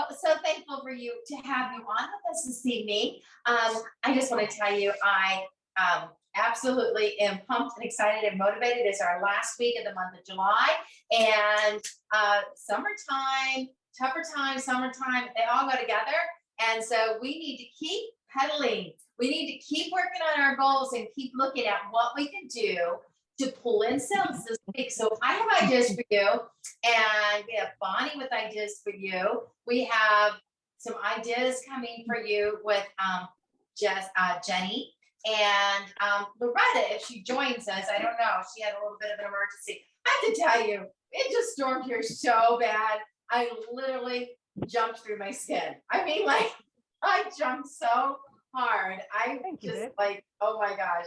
so thankful for you to have you on with us this evening. I just want to tell you, I absolutely am pumped and excited and motivated. It's our last week of the month of July, and summertime, summertime, they all go together. And so we need to keep pedaling. We need to keep working on our goals and keep looking at what we can do to pull in sales this week. So I have ideas for you, and we have Bonnie with ideas for you. We have some ideas coming for you with Jeni and Loretta, if she joins us. I don't know. She had a little bit of an emergency. I have to tell you, it just stormed here so bad. I literally jumped through my skin. I mean, like, I jumped so hard. Like, oh my gosh.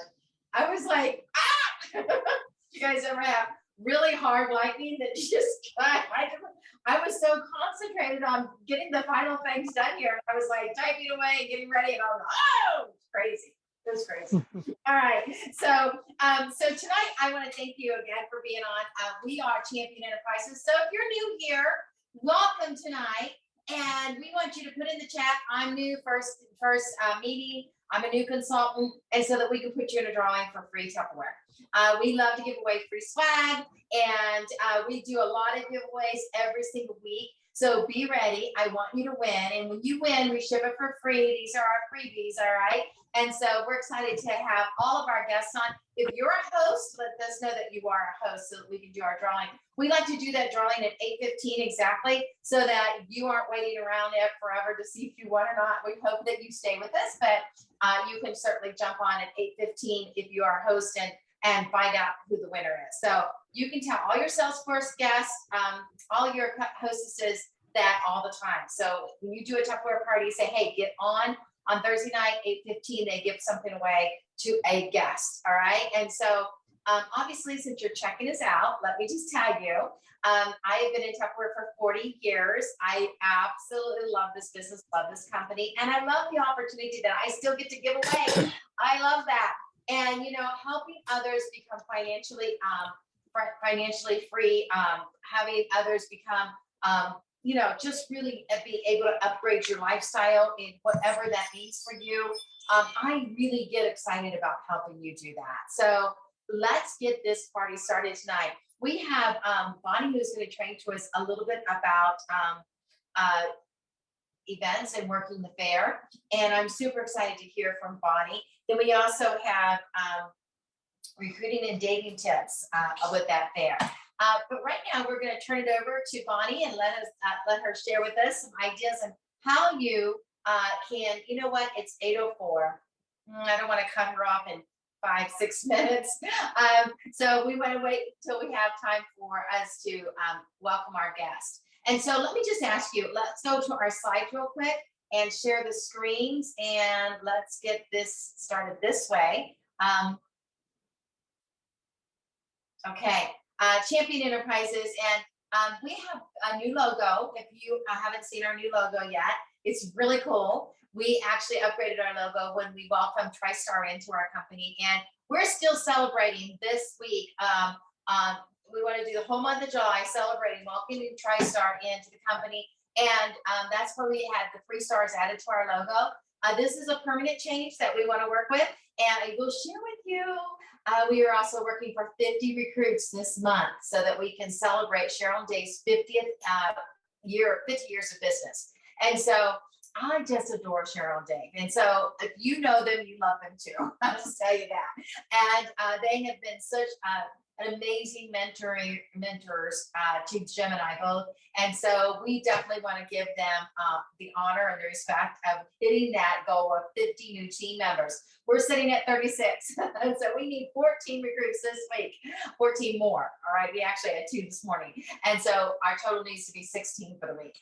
I was like, ah! You guys ever have really hard lightning that just, I was so concentrated on getting the final things done here. I was like typing away and getting ready, and I was like, oh, it's crazy. It was crazy. All right. So tonight I want to thank you again for being on. We are Champion Enterprises. So if you're new here, welcome tonight. And we want you to put in the chat, I'm new, first meeting. I'm a new consultant, and so that we can put you in a drawing for free Tupperware. We love to give away free swag, and we do a lot of giveaways every single week. So be ready. I want you to win. And when you win, we ship it for free. These are our freebies, all right? And so we're excited to have all of our guests on. If you're a host, let us know that you are a host so that we can do our drawing. We like to do that drawing at 8:15 exactly, so that you aren't waiting around there forever to see if you won or not. We hope that you stay with us, but you can certainly jump on at 8:15 if you are a host and find out who the winner is. So you can tell all your Salesforce guests, all your hostesses that all the time. So when you do a Tupperware party, say, hey, get on Thursday night, 8:15, they give something away to a guest, all right? And so obviously, since you're checking us out, let me just tell you, I have been in Tupperware for 40 years. I absolutely love this business, love this company, and I love the opportunity that I still get to give away. I love that. And, you know, helping others become financially free, having others become, you know, just really be able to upgrade your lifestyle in whatever that means for you. I really get excited about helping you do that. So let's get this party started tonight. We have Bonnie, who's going to train to us a little bit about events and working the fair. And I'm super excited to hear from Bonnie. Then we also have recruiting and dating tips with that fair. But right now we're going to turn it over to Bonnie and let her share with us some ideas on how you can, you know what, it's 8:04. I don't want to cut her off in 5-6 minutes. So we want to wait until we have time for us to welcome our guest. And so let me just ask you, let's go to our slides real quick and share the screens, and let's get this started this way. Okay, Champion Enterprises, and we have a new logo. If you haven't seen our new logo yet, it's really cool. We actually upgraded our logo when we welcomed TriStar into our company, and we're still celebrating this week. We want to do the whole month of July celebrating welcoming TriStar into the company, and that's where we had the free stars added to our logo. This is a permanent change that we want to work with, and I will share with you. We are also working for 50 recruits this month so that we can celebrate Cheryl Day's 50th year, 50 years of business. And so I just adore Cheryl Day. And so if you know them, you love them too. I'll just tell you that. And they have been such an amazing mentors to Jim and I both. And so we definitely want to give them the honor and the respect of hitting that goal of 50 new team members. We're sitting at 36. And so we need 14 recruits this week, 14 more. All right. We actually had 2 this morning. And so our total needs to be 16 for the week.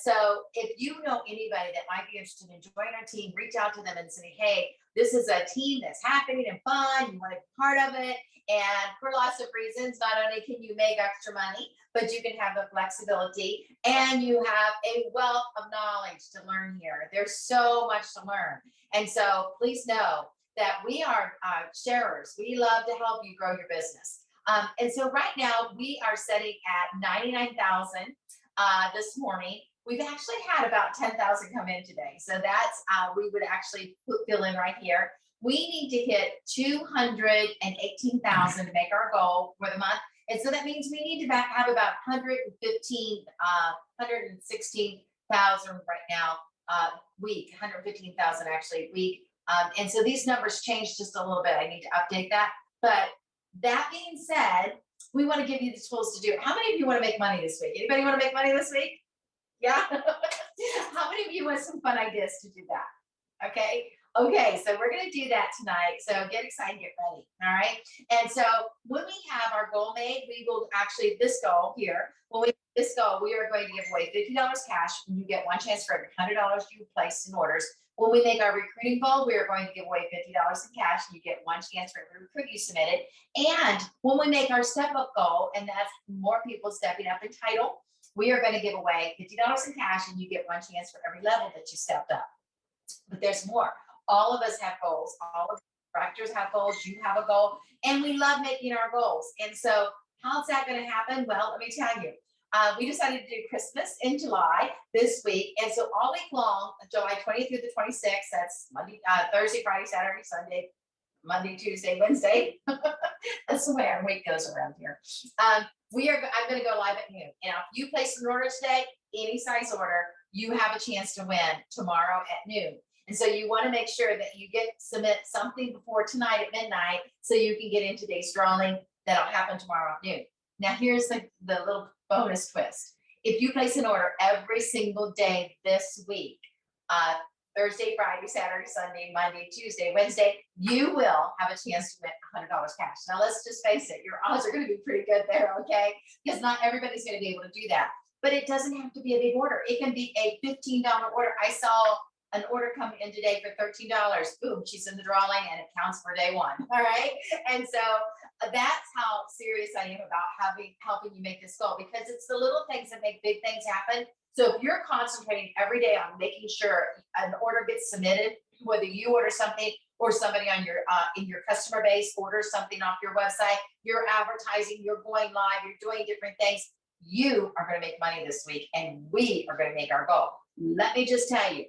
So if you know anybody that might be interested in joining our team, reach out to them and say, hey, this is a team that's happening and fun. You want to be part of it. And for lots of reasons, not only can you make extra money, but you can have the flexibility and you have a wealth of knowledge to learn here. There's so much to learn. And so please know that we are sharers. We love to help you grow your business. And so right now we are setting at $99,000 this morning. We've actually had about 10,000 come in today. So that's, we would actually fill in right here. We need to hit 218,000 to make our goal for the month. And so that means we need to have about 116,000 right now, week, 115,000 actually week. And so these numbers changed just a little bit. I need to update that. But that being said, we want to give you the tools to do it. How many of you want to make money this week? Anybody want to make money this week? Yeah. How many of you want some fun ideas to do that? Okay. Okay. So we're going to do that tonight. So get excited, get ready. All right. And so when we have our goal made, we will actually, this goal here, when we this goal, we are going to give away $50 cash. And you get one chance for every $100 you place in orders. When we make our recruiting goal, we are going to give away $50 in cash, and you get one chance for every recruit you submitted. And when we make our step up goal, and that's more people stepping up in title, we are going to give away $50 in cash, and you get one chance for every level that you stepped up. But there's more. All of us have goals. All of the directors have goals. You have a goal, and we love making our goals. And so how's that going to happen? Well, let me tell you. We decided to do Christmas in July this week. And so all week long, July 20th through the 26th, that's Monday, Thursday, Friday, Saturday, Sunday, Monday, Tuesday, Wednesday. That's the way our week goes around here. I'm going to go live at noon. And if you place an order today, any size order, you have a chance to win tomorrow at noon. And so you want to make sure that you submit something before tonight at midnight so you can get in today's drawing. That'll happen tomorrow at noon. Now here's the little bonus twist. If you place an order every single day this week, Thursday, Friday, Saturday, Sunday, Monday, Tuesday, Wednesday, you will have a chance to win $100 cash. Now let's just face it, your odds are going to be pretty good there, okay? Because not everybody's going to be able to do that. But it doesn't have to be a big order. It can be a $15 order. I saw an order come in today for $13. Boom, she's in the drawing and it counts for day one. All right. And so that's how serious I am about helping you make this goal, because it's the little things that make big things happen. So if you're concentrating every day on making sure an order gets submitted, whether you order something or somebody on your in your customer base orders something off your website, you're advertising, you're going live, you're doing different things, you are going to make money this week, and we are going to make our goal. Let me just tell you,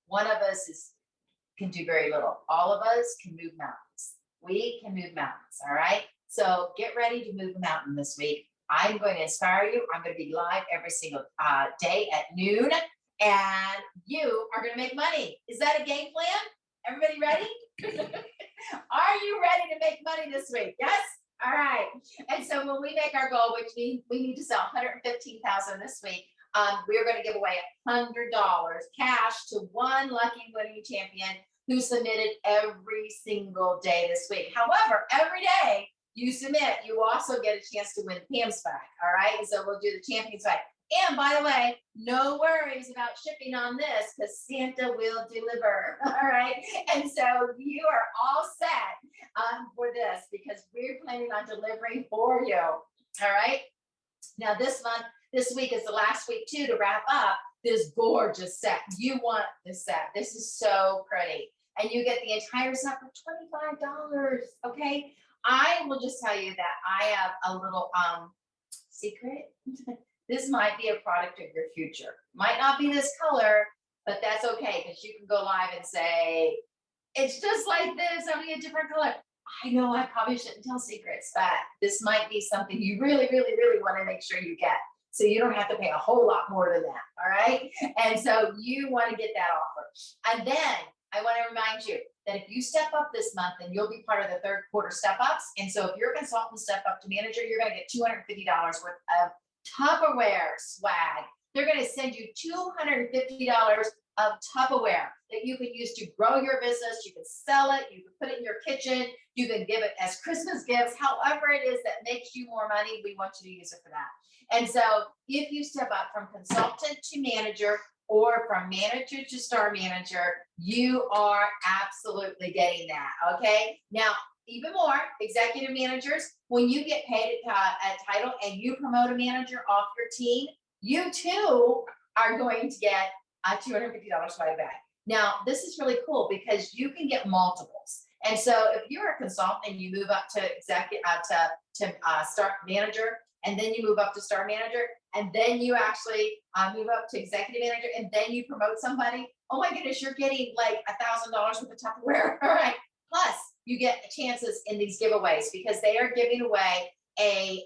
one of us can do very little. All of us can move mountains. We can move mountains, all right? So get ready to move a mountain this week. I'm going to inspire you. I'm going to be live every single day at noon, and you are going to make money. Is that a game plan? Everybody ready? Are you ready to make money this week? Yes? All right. And so when we make our goal, which means we need to sell 115,000 this week, we're going to give away $100 cash to one lucky winning champion who submitted every single day this week. However, every day you submit, you also get a chance to win Pam's bag. All right. And so we'll do the champion's bag. And by the way, no worries about shipping on this, because Santa will deliver. All right. And so you are all set for this, because we're planning on delivering for you. All right. Now this week is the last week too, to wrap up this gorgeous set. You want this set. This is so pretty. And you get the entire set for $25. Okay. I will just tell you that I have a little secret. This might be a product of your future. Might not be this color, but that's okay, because you can go live and say, it's just like this, only a different color. I know I probably shouldn't tell secrets, but this might be something you really, really, really want to make sure you get. So you don't have to pay a whole lot more than that, all right? And so you want to get that offer. And then I want to remind you that if you step up this month, then you'll be part of the third quarter step ups. And so if you're a consultant step up to manager, you're going to get $250 worth of Tupperware swag. They're going to send you $250 of Tupperware that you can use to grow your business. You can sell it. You can put it in your kitchen. You can give it as Christmas gifts. However it is that makes you more money, we want you to use it for that. And so if you step up from consultant to manager, or from manager to star manager, you are absolutely getting that. Okay. Now, even more, executive managers, when you get paid at title and you promote a manager off your team, you too are going to get a $250 swag bag. Now, this is really cool because you can get multiples. And so if you're a consultant and you move up to executive, to star manager, and then you move up to star manager, and then you actually move up to executive manager, and then you promote somebody, oh my goodness, you're getting like $1,000 worth of Tupperware. All right. Plus, you get chances in these giveaways because they are giving away a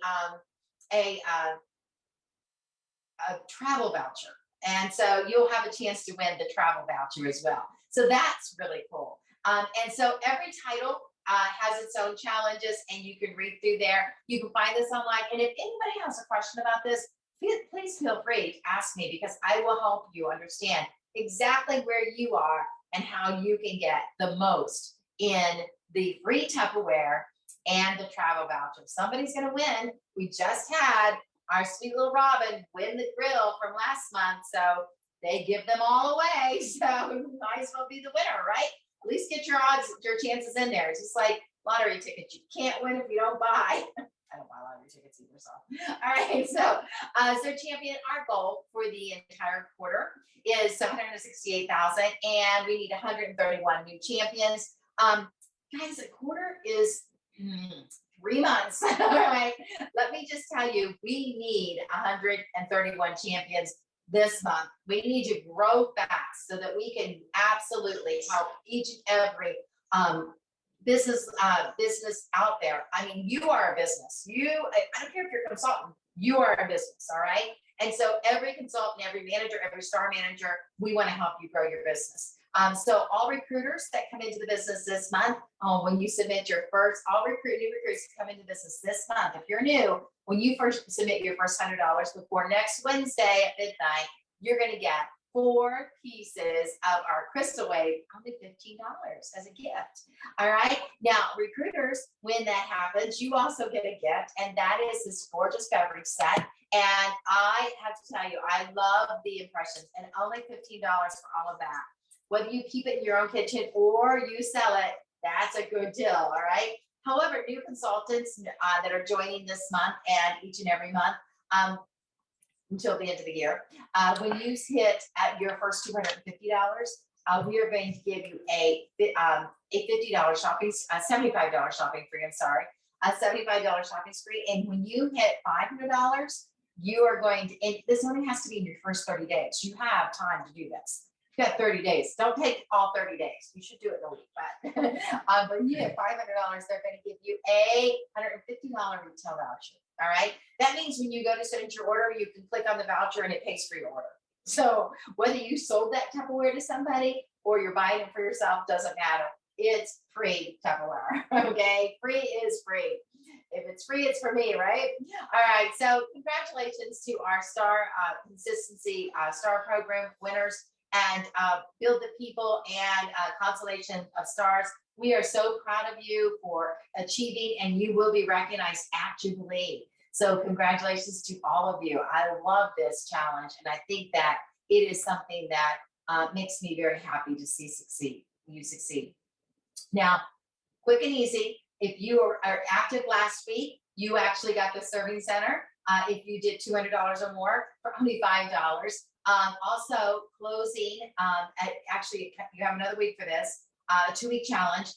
travel voucher. And so you'll have a chance to win the travel voucher as well. So that's really cool. And so every title has its own challenges, and you can read through there. You can find this online. And if anybody has a question about this, please feel free to ask me, because I will help you understand exactly where you are and how you can get the most in the free Tupperware and the travel voucher. Somebody's going to win. We just had our sweet little Robin win the grill from last month. So they give them all away. So you might as well be the winner, right? At least get your odds, your chances in there. It's just like lottery tickets. You can't win if you don't buy. I don't buy lottery tickets either. So, all right. So champion, our goal for the entire quarter is 768,000, and we need 131 new champions. Guys, a quarter is 3 months. All right. Let me just tell you, we need 131 champions this month. We need to grow fast so that we can absolutely help each and every business out there. I mean, you are a business. I don't care if you're a consultant, you are a business. All right. And so every consultant, every manager, every star manager, we want to help you grow your business. So all recruiters that come into the business this month, when you submit your first, new recruits come into business this month. If you're new, when you first submit your first $100 before next Wednesday at midnight, you're going to get 4 pieces of our Crystal Wave, only $15 as a gift. All right. Now, recruiters, when that happens, you also get a gift, and that is this gorgeous beverage set. And I have to tell you, I love the impressions, and only $15 for all of that. Whether you keep it in your own kitchen or you sell it, that's a good deal. All right. However, new consultants that are joining this month and each and every month until the end of the year, when you hit at your first $250, we are going to give you a $50 shopping, $75 shopping free. I'm sorry, a $75 shopping spree. And when you hit $500, you are going to, and this only has to be in your first 30 days. You have time to do this. You got 30 days. Don't take all 30 days. You should do it in a week, but when you hit $500, they're going to give you a $150 retail voucher. All right. That means when you go to send your order, you can click on the voucher and it pays for your order. So whether you sold that Tupperware to somebody or you're buying it for yourself, doesn't matter. It's free Tupperware. Okay. Free is free. If it's free, it's for me, right? All right. So congratulations to our Star Consistency Star Program winners and Build the People and Constellation of Stars. We are so proud of you for achieving, and you will be recognized at Jubilee. So congratulations to all of you. I love this challenge, and I think that it is something that makes me very happy to see you succeed. Now, quick and easy, if you are active last week, you actually got the serving center. If you did $200 or more for only $5. Also closing, actually you have another week for this, a 2-week challenge.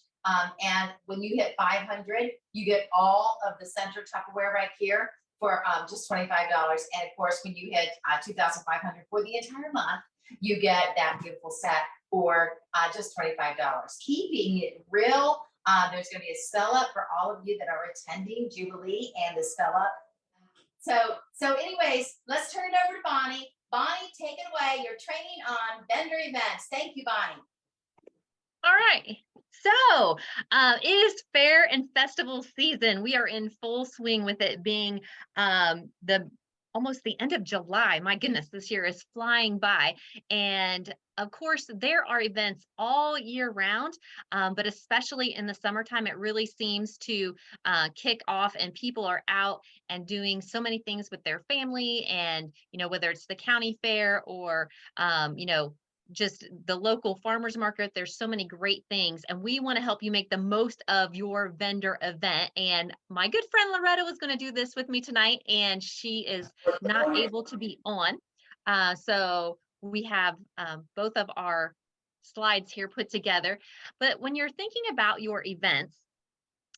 And when you hit 500, you get all of the center Tupperware right here for just $25. And of course, when you hit 2,500 for the entire month, you get that beautiful set for just $25. Keeping it real. There's going to be a spell up for all of you that are attending Jubilee and the spell up. So anyways, let's turn it over to Bonnie. Bonnie, take it away. You're training on vendor events. Thank you, Bonnie. All right. So it is fair and festival season. We are in full swing with it being almost the end of July. My goodness, this year is flying by. And of course, there are events all year round, but especially in the summertime, it really seems to kick off, and people are out and doing so many things with their family. And, whether it's the county fair or, just the local farmers market, there's so many great things, and we want to help you make the most of your vendor event. And my good friend Loretta was going to do this with me tonight, and she is not able to be on. So we have both of our slides here put together. But when you're thinking about your events,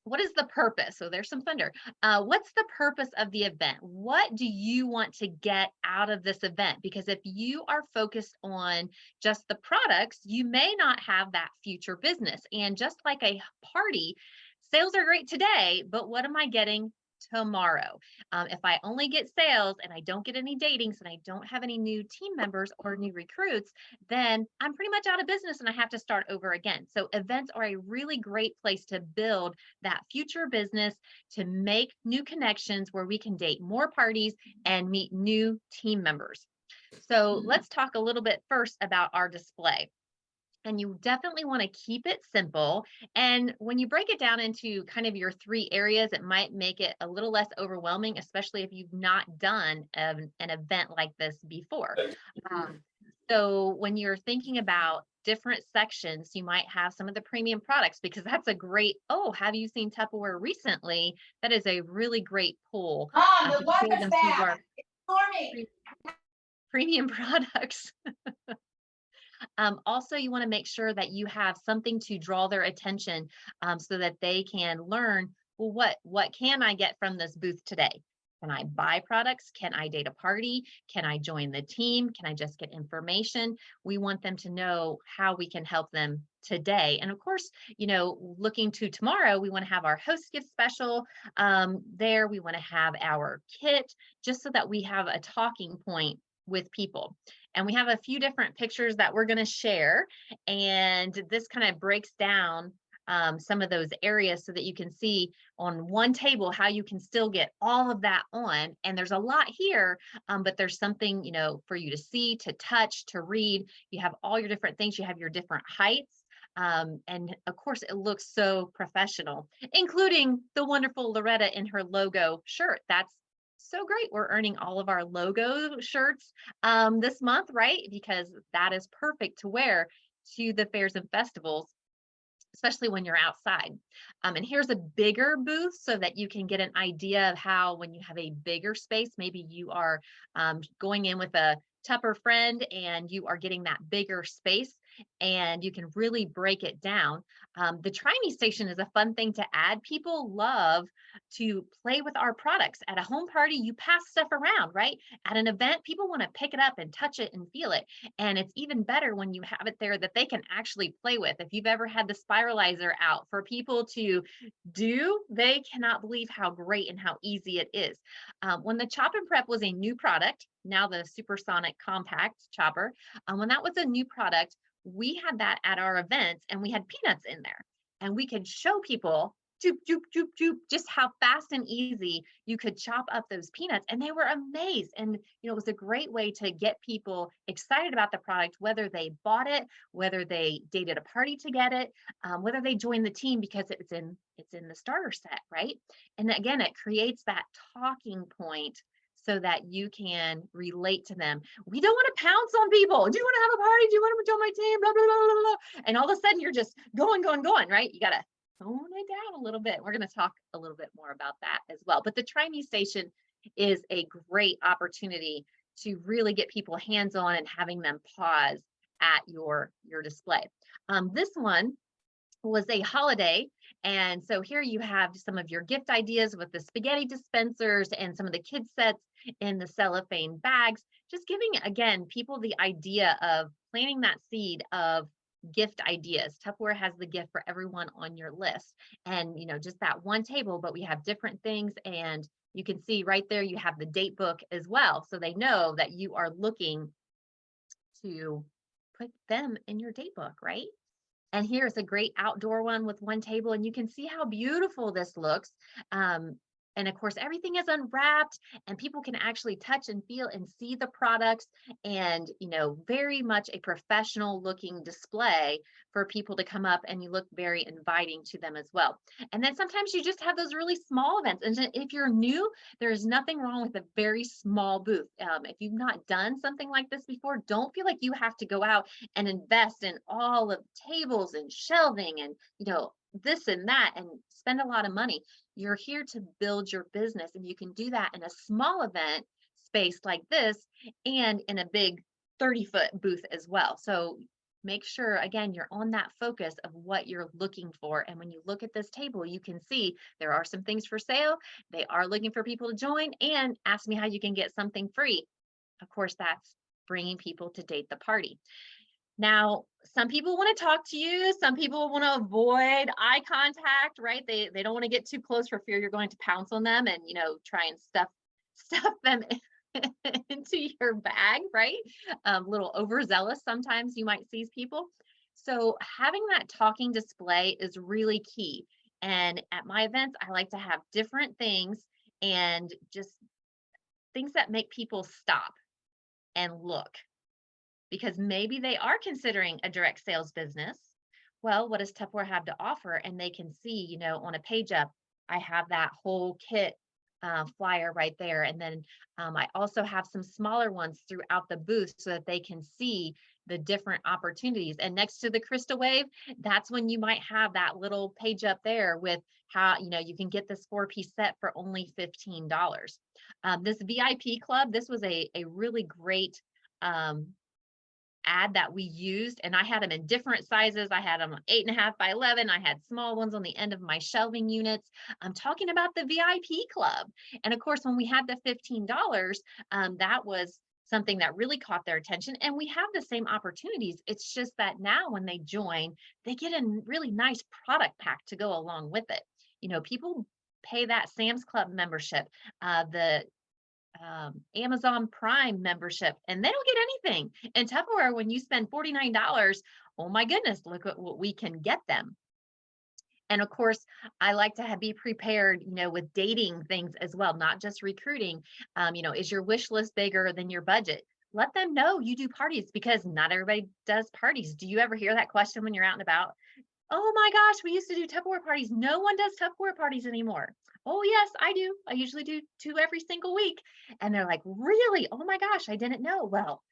what is the purpose? So there's some thunder. What's the purpose of the event? What do you want to get out of this event? Because if you are focused on just the products, you may not have that future business. And just like a party, sales are great today, but what am I getting tomorrow? If I only get sales and I don't get any datings and I don't have any new team members or new recruits, then I'm pretty much out of business and I have to start over again. So events are a really great place to build that future business, to make new connections where we can date more parties and meet new team members. So let's talk a little bit first about our display. And you definitely want to keep it simple. And when you break it down into kind of your three areas, it might make it a little less overwhelming, especially if you've not done an event like this before. Um, so when you're thinking about different sections, you might have some of the premium products because that's a great, oh, have you seen Tupperware recently? That is a really great pull Mom, the to show water's them some of back. our It's storming. premium products. Also, you want to make sure that you have something to draw their attention so that they can learn, well, what can I get from this booth today? Can I buy products? Can I date a party? Can I join the team? Can I just get information? We want them to know how we can help them today. And of course, looking to tomorrow, we want to have our host gift special there. We want to have our kit just so that we have a talking point with people. And we have a few different pictures that we're going to share. And this kind of breaks down some of those areas so that you can see on one table how you can still get all of that on. And there's a lot here, but there's something, for you to see, to touch, to read. You have all your different things. You have your different heights. And of course, it looks so professional, including the wonderful Loretta in her logo shirt. That's so great. We're earning all of our logo shirts this month, right? Because that is perfect to wear to the fairs and festivals, especially when you're outside. And here's a bigger booth so that you can get an idea of how, when you have a bigger space, maybe you are going in with a Tupper friend and you are getting that bigger space and you can really break it down. The Try Me Station is a fun thing to add. People love to play with our products. At a home party, you pass stuff around, right? At an event, people want to pick it up and touch it and feel it. And it's even better when you have it there that they can actually play with. If you've ever had the spiralizer out for people to do, they cannot believe how great and how easy it is. When the Chop and Prep was a new product, now the Supersonic Compact Chopper, when that was a new product, we had that at our events and we had peanuts in there and we could show people joop, joop, joop, joop, just how fast and easy you could chop up those peanuts. And they were amazed. And, it was a great way to get people excited about the product, whether they bought it, whether they dated a party to get it, whether they joined the team because it's in the starter set, right? And again, it creates that talking point so that you can relate to them. We don't want to pounce on people. Do you want to have a party? Do you want to join my team? Blah, blah, blah, blah, blah. And all of a sudden you're just going, right? You got to tone it down a little bit. We're going to talk a little bit more about that as well. But the Try Me Station is a great opportunity to really get people hands-on and having them pause at your display. This one was a holiday. And so here you have some of your gift ideas with the spaghetti dispensers and some of the kids sets in the cellophane bags, just giving, again, people the idea of planting that seed of gift ideas. Tupperware has the gift for everyone on your list. And, just that one table, but we have different things. And you can see right there, you have the date book as well. So they know that you are looking to put them in your date book, right? And here's a great outdoor one with one table, and you can see how beautiful this looks. And of course, everything is unwrapped and people can actually touch and feel and see the products and, very much a professional looking display for people to come up and you look very inviting to them as well. And then sometimes you just have those really small events. And if you're new, there's nothing wrong with a very small booth. If you've not done something like this before, don't feel like you have to go out and invest in all of tables and shelving and, this and that and spend a lot of money. You're here to build your business, and you can do that in a small event space like this and in a big 30-foot booth as well. So make sure, again, you're on that focus of what you're looking for. And when you look at this table, you can see there are some things for sale. They are looking for people to join, and ask me how you can get something free. Of course, that's bringing people to date the party. Now, some people want to talk to you. Some people want to avoid eye contact, right? They don't want to get too close for fear you're going to pounce on them and, try and stuff them into your bag, right? Little overzealous sometimes you might see people. So having that talking display is really key. And at my events, I like to have different things and just things that make people stop and look, because maybe they are considering a direct sales business. Well, what does Tupperware have to offer? And they can see, on a page up, I have that whole kit flyer right there. And then I also have some smaller ones throughout the booth so that they can see the different opportunities. And next to the Crystal Wave, that's when you might have that little page up there with how, you can get this 4-piece set for only $15. This VIP club, this was a really great ad that we used, and I had them in different sizes. I had them 8.5 by 11. I had small ones on the end of my shelving units. I'm talking about the VIP club. And of course, when we had the $15, that was something that really caught their attention. And we have the same opportunities. It's just that now when they join, they get a really nice product pack to go along with it. People pay that Sam's Club membership, the Amazon Prime membership, and they don't get anything. And Tupperware, when you spend $49, oh my goodness, look at what we can get them. And of course, I like to be prepared, with dating things as well, not just recruiting. Is your wish list bigger than your budget? Let them know you do parties, because not everybody does parties. Do you ever hear that question when you're out and about? Oh my gosh, we used to do Tupperware parties. No one does Tupperware parties anymore. Oh yes, I do. I usually do 2 every single week. And they're like, really? Oh my gosh, I didn't know. Well,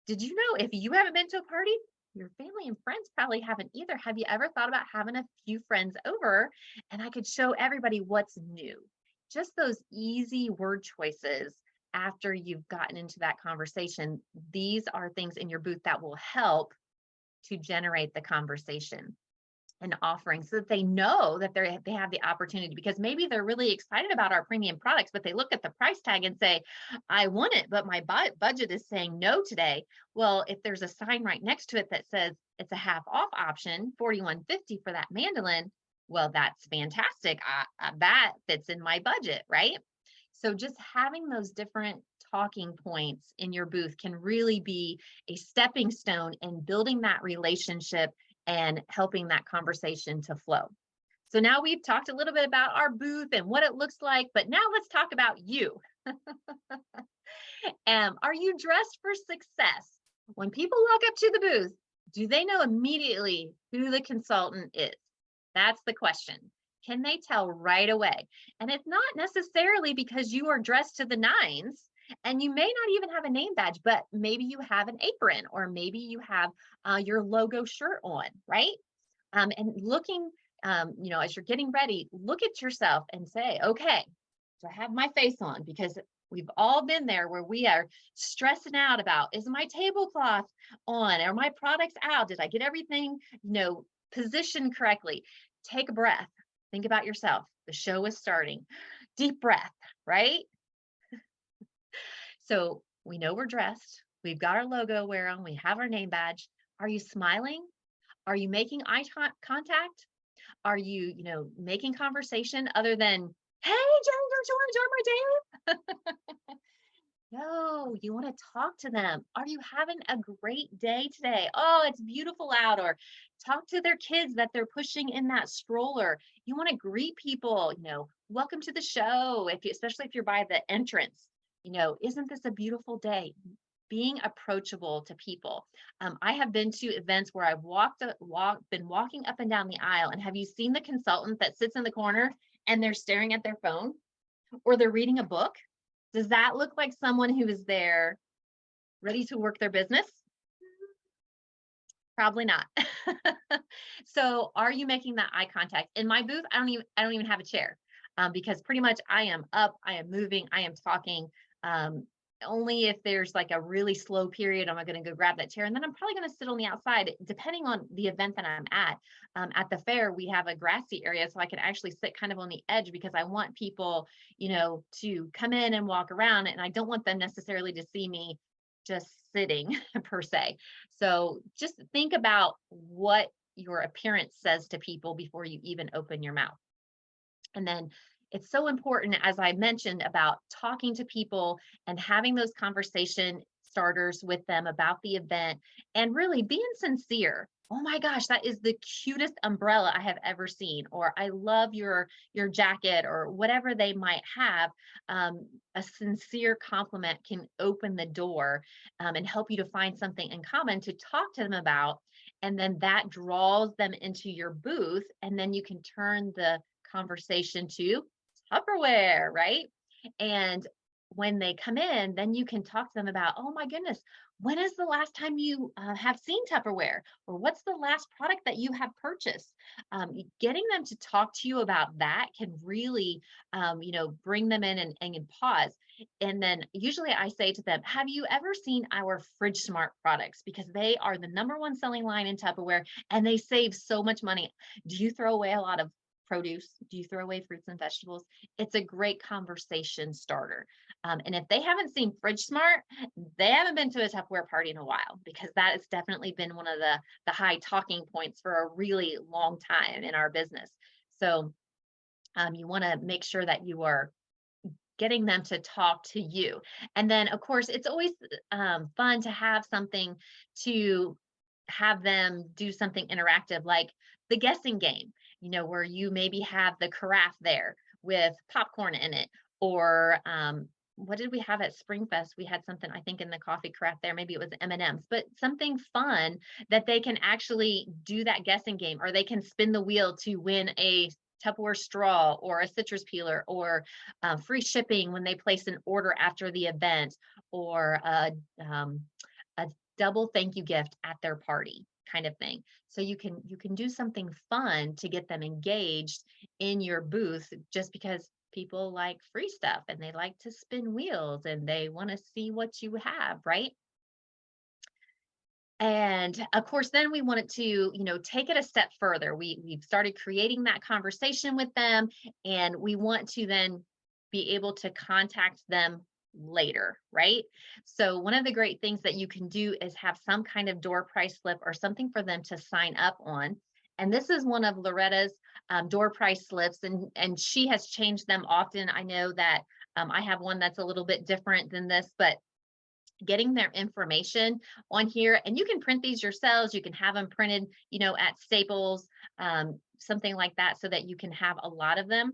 did you know if you haven't been to a party, your family and friends probably haven't either. Have you ever thought about having a few friends over and I could show everybody what's new? Just those easy word choices after you've gotten into that conversation. These are things in your booth that will help to generate the conversation and offering, so that they know that they have the opportunity, because maybe they're really excited about our premium products, but they look at the price tag and say, I want it, but my budget is saying no today. Well, if there's a sign right next to it that says it's a half off option, $41.50 for that mandolin, well, that's fantastic. That fits in my budget, right? So just having those different talking points in your booth can really be a stepping stone in building that relationship and helping that conversation to flow. So now we've talked a little bit about our booth and what it looks like, but now let's talk about you. Are you dressed for success? When people walk up to the booth, do they know immediately who the consultant is? That's the question. Can they tell right away? And it's not necessarily because you are dressed to the nines, and you may not even have a name badge, but maybe you have an apron, or maybe you have your logo shirt on, right? And looking, as you're getting ready, look at yourself and say, okay, do I have my face on? Because we've all been there where we are stressing out about, is my tablecloth on? Are my products out? Did I get everything, positioned correctly? Take a breath. Think about yourself. The show is starting. Deep breath, right? So we know we're dressed. We've got our logo wear on. We have our name badge. Are you smiling? Are you making eye contact? Are you, making conversation other than, hey, Jeni, don't you want to join my team? No, you want to talk to them. Are you having a great day today? Oh, it's beautiful out. Or talk to their kids that they're pushing in that stroller. You want to greet people, welcome to the show, especially if you're by the entrance. Isn't this a beautiful day? Being approachable to people. I have been to events where I've been walking up and down the aisle, and have you seen the consultant that sits in the corner and they're staring at their phone, or they're reading a book? Does that look like someone who is there ready to work their business? Probably not. So are you making that eye contact? In my booth, I don't even have a chair, because pretty much I am up, I am moving, I am talking. only if there's like a really slow period, am I going to go grab that chair. And then I'm probably going to sit on the outside, depending on the event that I'm at. At the fair, we have a grassy area, so I can actually sit kind of on the edge because I want people, to come in and walk around. And I don't want them necessarily to see me just sitting per se. So just think about what your appearance says to people before you even open your mouth. And then it's so important, as I mentioned, about talking to people and having those conversation starters with them about the event and really being sincere. Oh my gosh, that is the cutest umbrella I have ever seen. Or I love your jacket, or whatever they might have. A sincere compliment can open the door and help you to find something in common to talk to them about. And then that draws them into your booth. And then you can turn the conversation to Tupperware, right? And when they come in, then you can talk to them about, oh my goodness, when is the last time you have seen Tupperware? Or what's the last product that you have purchased? Getting them to talk to you about that can really, bring them in and pause. And then usually I say to them, have you ever seen our Fridge Smart products? Because they are the #1 selling line in Tupperware and they save so much money. Do you throw away a lot of produce? Do you throw away fruits and vegetables? It's a great conversation starter. And if they haven't seen Fridge Smart, they haven't been to a Tupperware party in a while, because that has definitely been one of the high talking points for a really long time in our business. So you want to make sure that you are getting them to talk to you. And then, of course, it's always fun to have something to have them do something interactive, like the guessing game, where you maybe have the carafe there with popcorn in it, or what did we have at Springfest? We had something, I think, in the coffee carafe there. Maybe it was M&Ms, but something fun that they can actually do that guessing game, or they can spin the wheel to win a Tupperware straw or a citrus peeler, or free shipping when they place an order after the event, or a double thank you gift at their party kind of thing. So you can do something fun to get them engaged in your booth, just because people like free stuff and they like to spin wheels and they want to see what you have, right? And of course, then we wanted to, take it a step further. We've started creating that conversation with them, and we want to then be able to contact them later, right? So one of the great things that you can do is have some kind of door price slip or something for them to sign up on. And this is one of Loretta's door price slips, and she has changed them often. I know that I have one that's a little bit different than this, but getting their information on here, and you can print these yourselves. You can have them printed, at Staples, something like that, so that you can have a lot of them.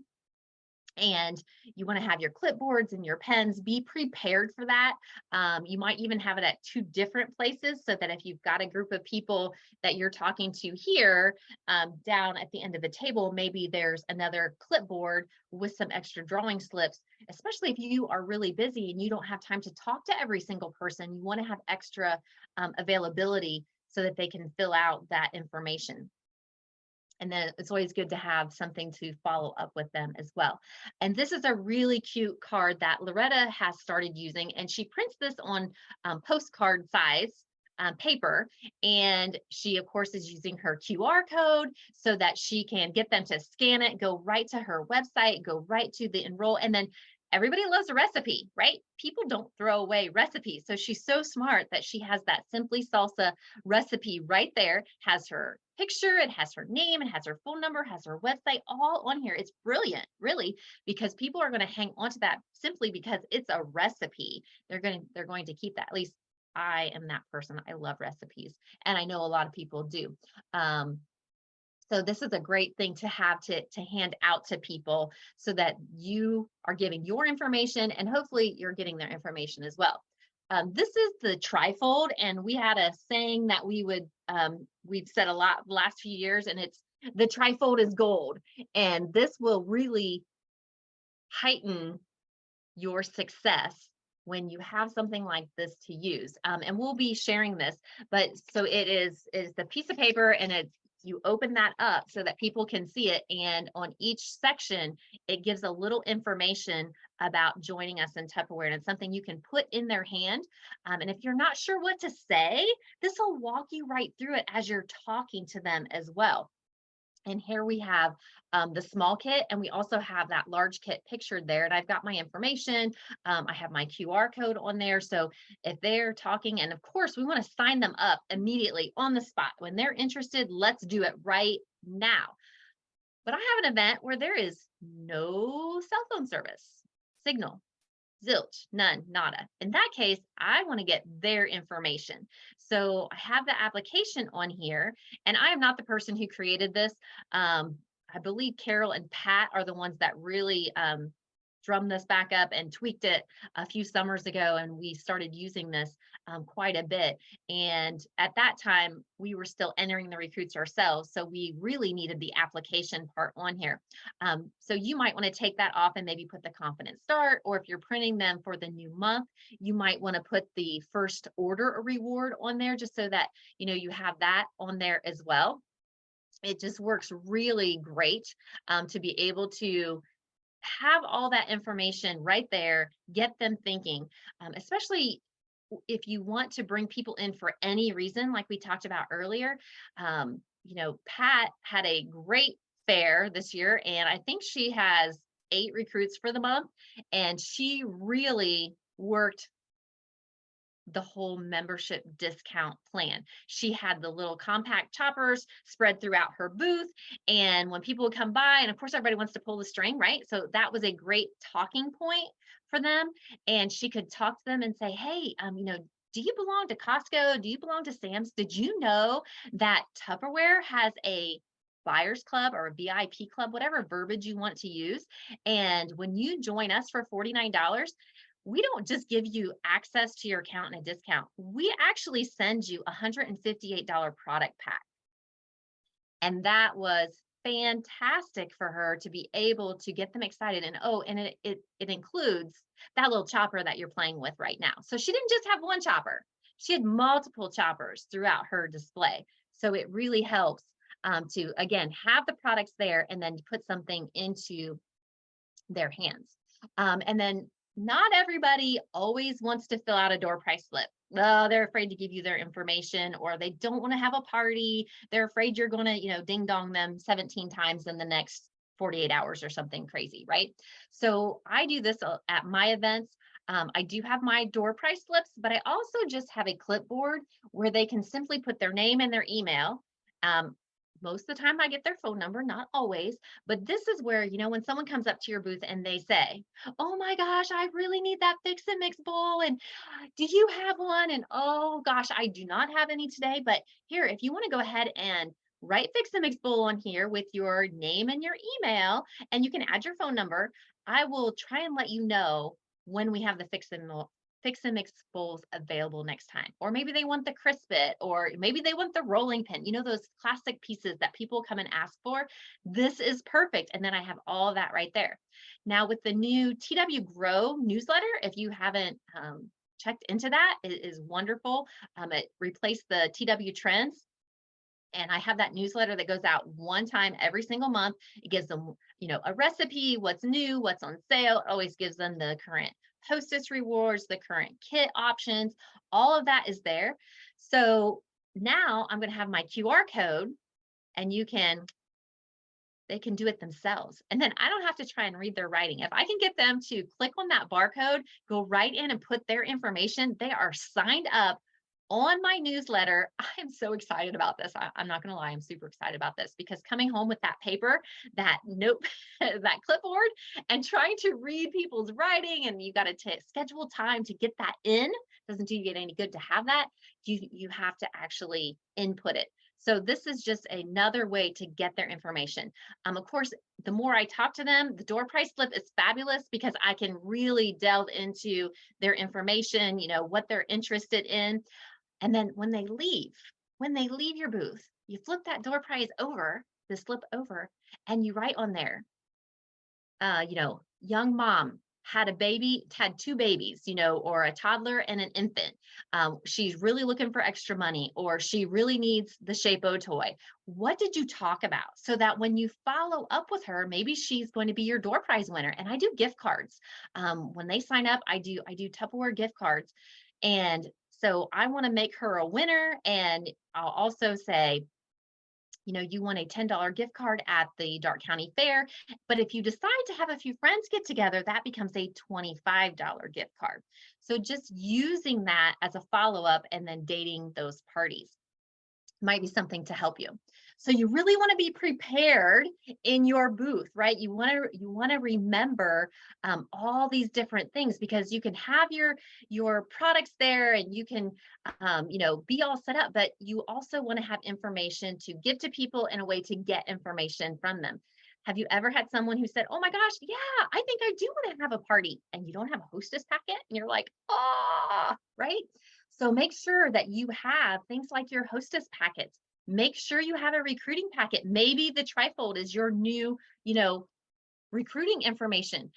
And you want to have your clipboards and your pens. Be prepared for that. You might even have it at 2 different places, so that if you've got a group of people that you're talking to here, down at the end of the table, maybe there's another clipboard with some extra drawing slips, especially if you are really busy and you don't have time to talk to every single person. You want to have extra availability so that they can fill out that information. And then it's always good to have something to follow up with them as well. And this is a really cute card that Loretta has started using, and she prints this on postcard size paper. And she, of course, is using her QR code so that she can get them to scan it, go right to her website, go right to the enroll. And then everybody loves a recipe, right? People don't throw away recipes. So she's so smart that she has that Simply Salsa recipe right there, has her picture, it has her name, it has her phone number, has her website, all on here. It's brilliant, really, because people are going to hang on to that simply because it's a recipe. They're going to keep that. At least I am that person. I love recipes, and I know a lot of people do. So this is a great thing to have to hand out to people, so that you are giving your information and hopefully you're getting their information as well. This is the trifold, and we had a saying that we've said a lot the last few years, and it's the trifold is gold. And this will really heighten your success when you have something like this to use. And we'll be sharing this, but so it is the piece of paper, and it's you open that up so that people can see it. And on each section, it gives a little information about joining us in Tupperware. And it's something you can put in their hand. And if you're not sure what to say, this will walk you right through it as you're talking to them as well. And here we have the small kit, and we also have that large kit pictured there. And I've got my information. I have my QR code on there. So if they're talking, and of course, we want to sign them up immediately on the spot. When they're interested, let's do it right now. But I have an event where there is no cell phone service, signal, zilch, none, nada. In that case, I want to get their information. So I have the application on here, and I am not the person who created this. I believe Carol and Pat are the ones that really drummed this back up and tweaked it a few summers ago, and we started using this quite a bit. And at that time, we were still entering the recruits ourselves, so we really needed the application part on here. So you might want to take that off and maybe put the confident start, or if you're printing them for the new month, you might want to put the first order reward on there, just so that you have that on there as well. It just works really great to be able to have all that information right there, get them thinking, especially if you want to bring people in for any reason, like we talked about earlier. Pat had a great fair this year, and I think she has 8 recruits for the month, and she really worked the whole membership discount plan. She had the little compact choppers spread throughout her booth. And when people would come by, and of course, everybody wants to pull the string, right? So that was a great talking point for them. And she could talk to them and say, hey, do you belong to Costco? Do you belong to Sam's? Did you know that Tupperware has a buyers club or a VIP club, whatever verbiage you want to use? And when you join us for $49, we don't just give you access to your account and a discount. We actually send you a $158 product pack. And that was fantastic for her to be able to get them excited. And it includes that little chopper that you're playing with right now. So she didn't just have one chopper. She had multiple choppers throughout her display. So it really helps to, again, have the products there and then put something into their hands. And then not everybody always wants to fill out a door price slip. They're afraid to give you their information, or they don't want to have a party. They're afraid you're going to, ding dong them 17 times in the next 48 hours or something crazy, right? So I do this at my events. I do have my door price slips, but I also just have a clipboard where they can simply put their name and their email. Most of the time I get their phone number, not always, but this is where, when someone comes up to your booth and they say, oh my gosh, I really need that fix and mix bowl. And do you have one? And oh gosh, I do not have any today, but here, if you want to go ahead and write fix and mix bowl on here with your name and your email, and you can add your phone number, I will try and let you know when we have the fix and mix bowls available next time. Or maybe they want the Crispit, or maybe they want the rolling pin, those classic pieces that people come and ask for. This is perfect. And then I have all of that right there. Now with the new TW Grow newsletter, if you haven't checked into that, it is wonderful. It replaced the TW Trends. And I have that newsletter that goes out one time every single month. It gives them, a recipe, what's new, what's on sale. It always gives them the current hostess rewards, the current kit options, all of that is there. So now I'm going to have my QR code, and they can do it themselves. And then I don't have to try and read their writing. If I can get them to click on that barcode, go right in and put their information, they are signed up on my newsletter. I am so excited about this. I'm not going to lie. I'm super excited about this, because coming home with that paper, that note, that clipboard, and trying to read people's writing, and you got to schedule time to get that in, doesn't do you get any good to have that. You have to actually input it. So this is just another way to get their information. Of course, the more I talk to them, the door price slip is fabulous, because I can really delve into their information, what they're interested in. And then when they leave your booth, you flip that door prize over, the slip over, and you write on there, young mom had two babies, or a toddler and an infant. She's really looking for extra money, or she really needs the Shape-O toy. What did you talk about? So that when you follow up with her, maybe she's going to be your door prize winner. And I do gift cards. When they sign up, I do Tupperware gift cards. And so I want to make her a winner. And I'll also say, you want a $10 gift card at the Darke County Fair. But if you decide to have a few friends get together, that becomes a $25 gift card. So just using that as a follow-up and then dating those parties might be something to help you. So you really want to be prepared in your booth, right? You want to remember all these different things, because you can have your products there and you can be all set up, but you also want to have information to give to people in a way to get information from them. Have you ever had someone who said, "Oh my gosh, yeah, I think I do want to have a party," and you don't have a hostess packet, and you're like, "Ah," right? So make sure that you have things like your hostess packets. Make sure you have a recruiting packet. Maybe the trifold is your new, recruiting information.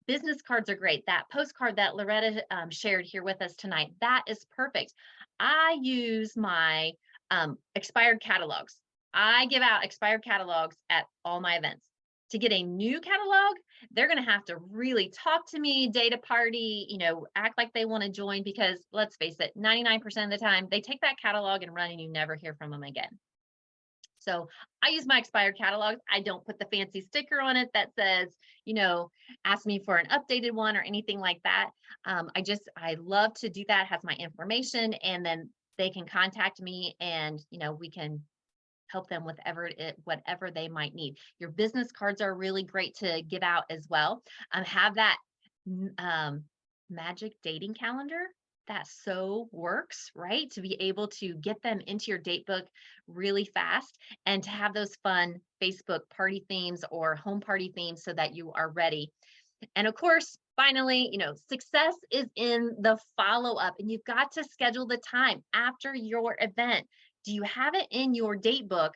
Business cards are great. That postcard that Loretta shared here with us tonight, that is perfect. I use my expired catalogs. I give out expired catalogs at all my events. To get a new catalog, they're going to have to really talk to me, date a party, act like they want to join, because let's face it, 99% of the time they take that catalog and run and you never hear from them again. So I use my expired catalogs. I don't put the fancy sticker on it that says, ask me for an updated one or anything like that. I love to do that, has my information, and then they can contact me and, we can help them with whatever they might need. Your business cards are really great to give out as well. Have that magic dating calendar that so works, right? To be able to get them into your date book really fast, and to have those fun Facebook party themes or home party themes so that you are ready. And of course, finally, success is in the follow-up, and you've got to schedule the time after your event. Do you have it in your date book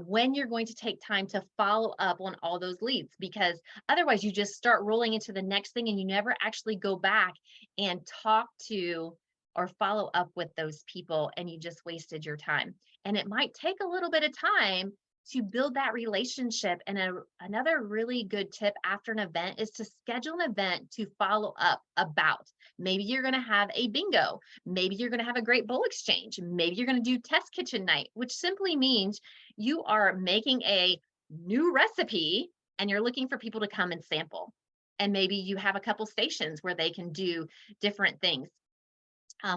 when you're going to take time to follow up on all those leads? Because otherwise you just start rolling into the next thing and you never actually go back and talk to or follow up with those people, and you just wasted your time. And it might take a little bit of time to build that relationship. And another really good tip after an event is to schedule an event to follow up about. Maybe you're going to have a bingo. Maybe you're going to have a great bowl exchange. Maybe you're going to do test kitchen night, which simply means you are making a new recipe and you're looking for people to come and sample. And maybe you have a couple stations where they can do different things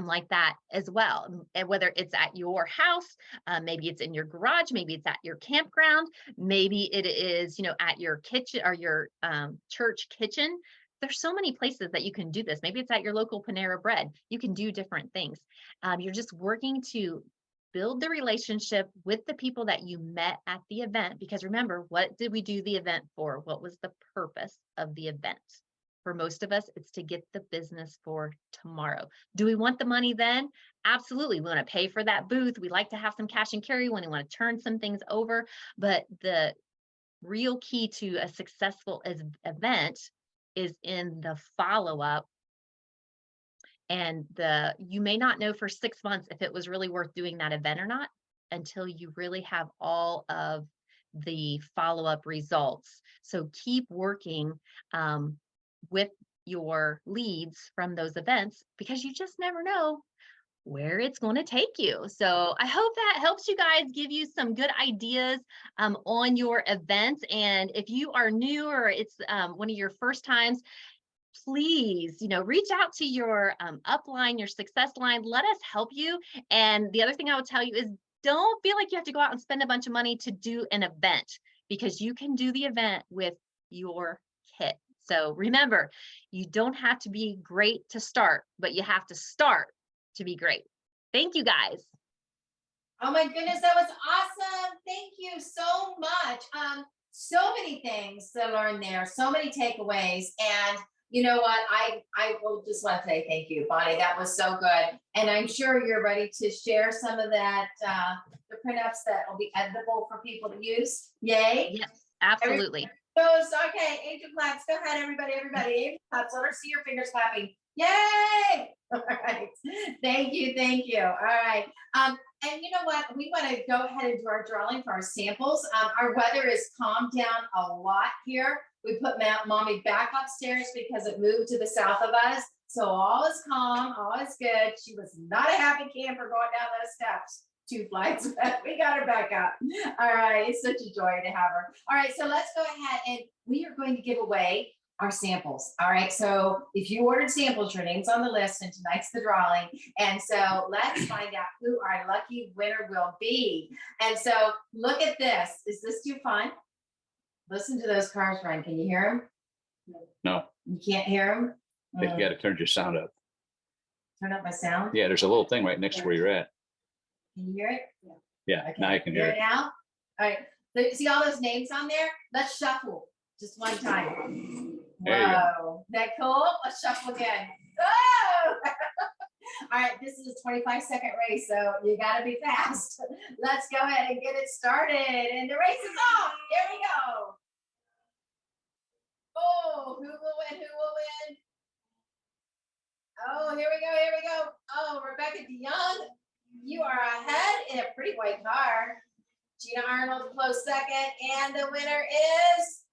like that as well. And whether it's at your house, maybe it's in your garage, maybe it's at your campground, maybe it is, at your kitchen or your church kitchen. There's so many places that you can do this. Maybe it's at your local Panera Bread. You can do different things. You're just working to build the relationship with the people that you met at the event. Because remember, what did we do the event for? What was the purpose of the event? For most of us, it's to get the business for tomorrow. Do we want the money then? Absolutely. We want to pay for that booth. We like to have some cash and carry when we want to turn some things over. But the real key to a successful event is in the follow-up. And you may not know for 6 months if it was really worth doing that event or not until you really have all of the follow-up results. So keep working with your leads from those events, because you just never know where it's going to take you. So I hope that helps you guys, give you some good ideas on your events. And if you are new or it's one of your first times, please, reach out to your upline, your success line. Let us help you. And the other thing I would tell you is, don't feel like you have to go out and spend a bunch of money to do an event, because you can do the event with your kit. So remember, you don't have to be great to start, but you have to start to be great. Thank you, guys. Oh my goodness, that was awesome. Thank you so much. So many things to learn there, so many takeaways. And you know what? I will just want to say thank you, Bonnie. That was so good. And I'm sure you're ready to share some of that, the print ups that will be editable for people to use. Yay. Yes, absolutely. Those, okay, angel claps. Go ahead, everybody, angel claps. Let her see your fingers clapping. Yay! All right. Thank you, thank you. All right. And you know what? We want to go ahead and do our drawing for our samples. Our weather is calmed down a lot here. We put mommy back upstairs because it moved to the south of us. So all is calm, all is good. She was not a happy camper going down those steps. 2 flights, but we got her back up. All right, it's such a joy to have her. All right, so let's go ahead and we are going to give away our samples. All right, so if you ordered samples, your name's on the list and tonight's the drawing. And so let's find out who our lucky winner will be. And so look at this. Is this too fun? Listen to those cars run. Can you hear them? No. You can't hear them? You got to turn your sound up. Turn up my sound? Yeah, there's a little thing right next to where you're at. Can you hear it? Yeah, Okay. now you can hear it. Now? All right. See all those names on there? Let's shuffle just one time. There you go. Whoa. That cool? Let's shuffle again. Oh! All right, this is a 25-second race, so you got to be fast. Let's go ahead and get it started. And the race is off. Here we go. Oh, who will win? Who will win? Oh, here we go. Here we go. Oh, Rebecca DeYoung, you are ahead in a pretty white car. Gina Arnold, close second. And the winner is.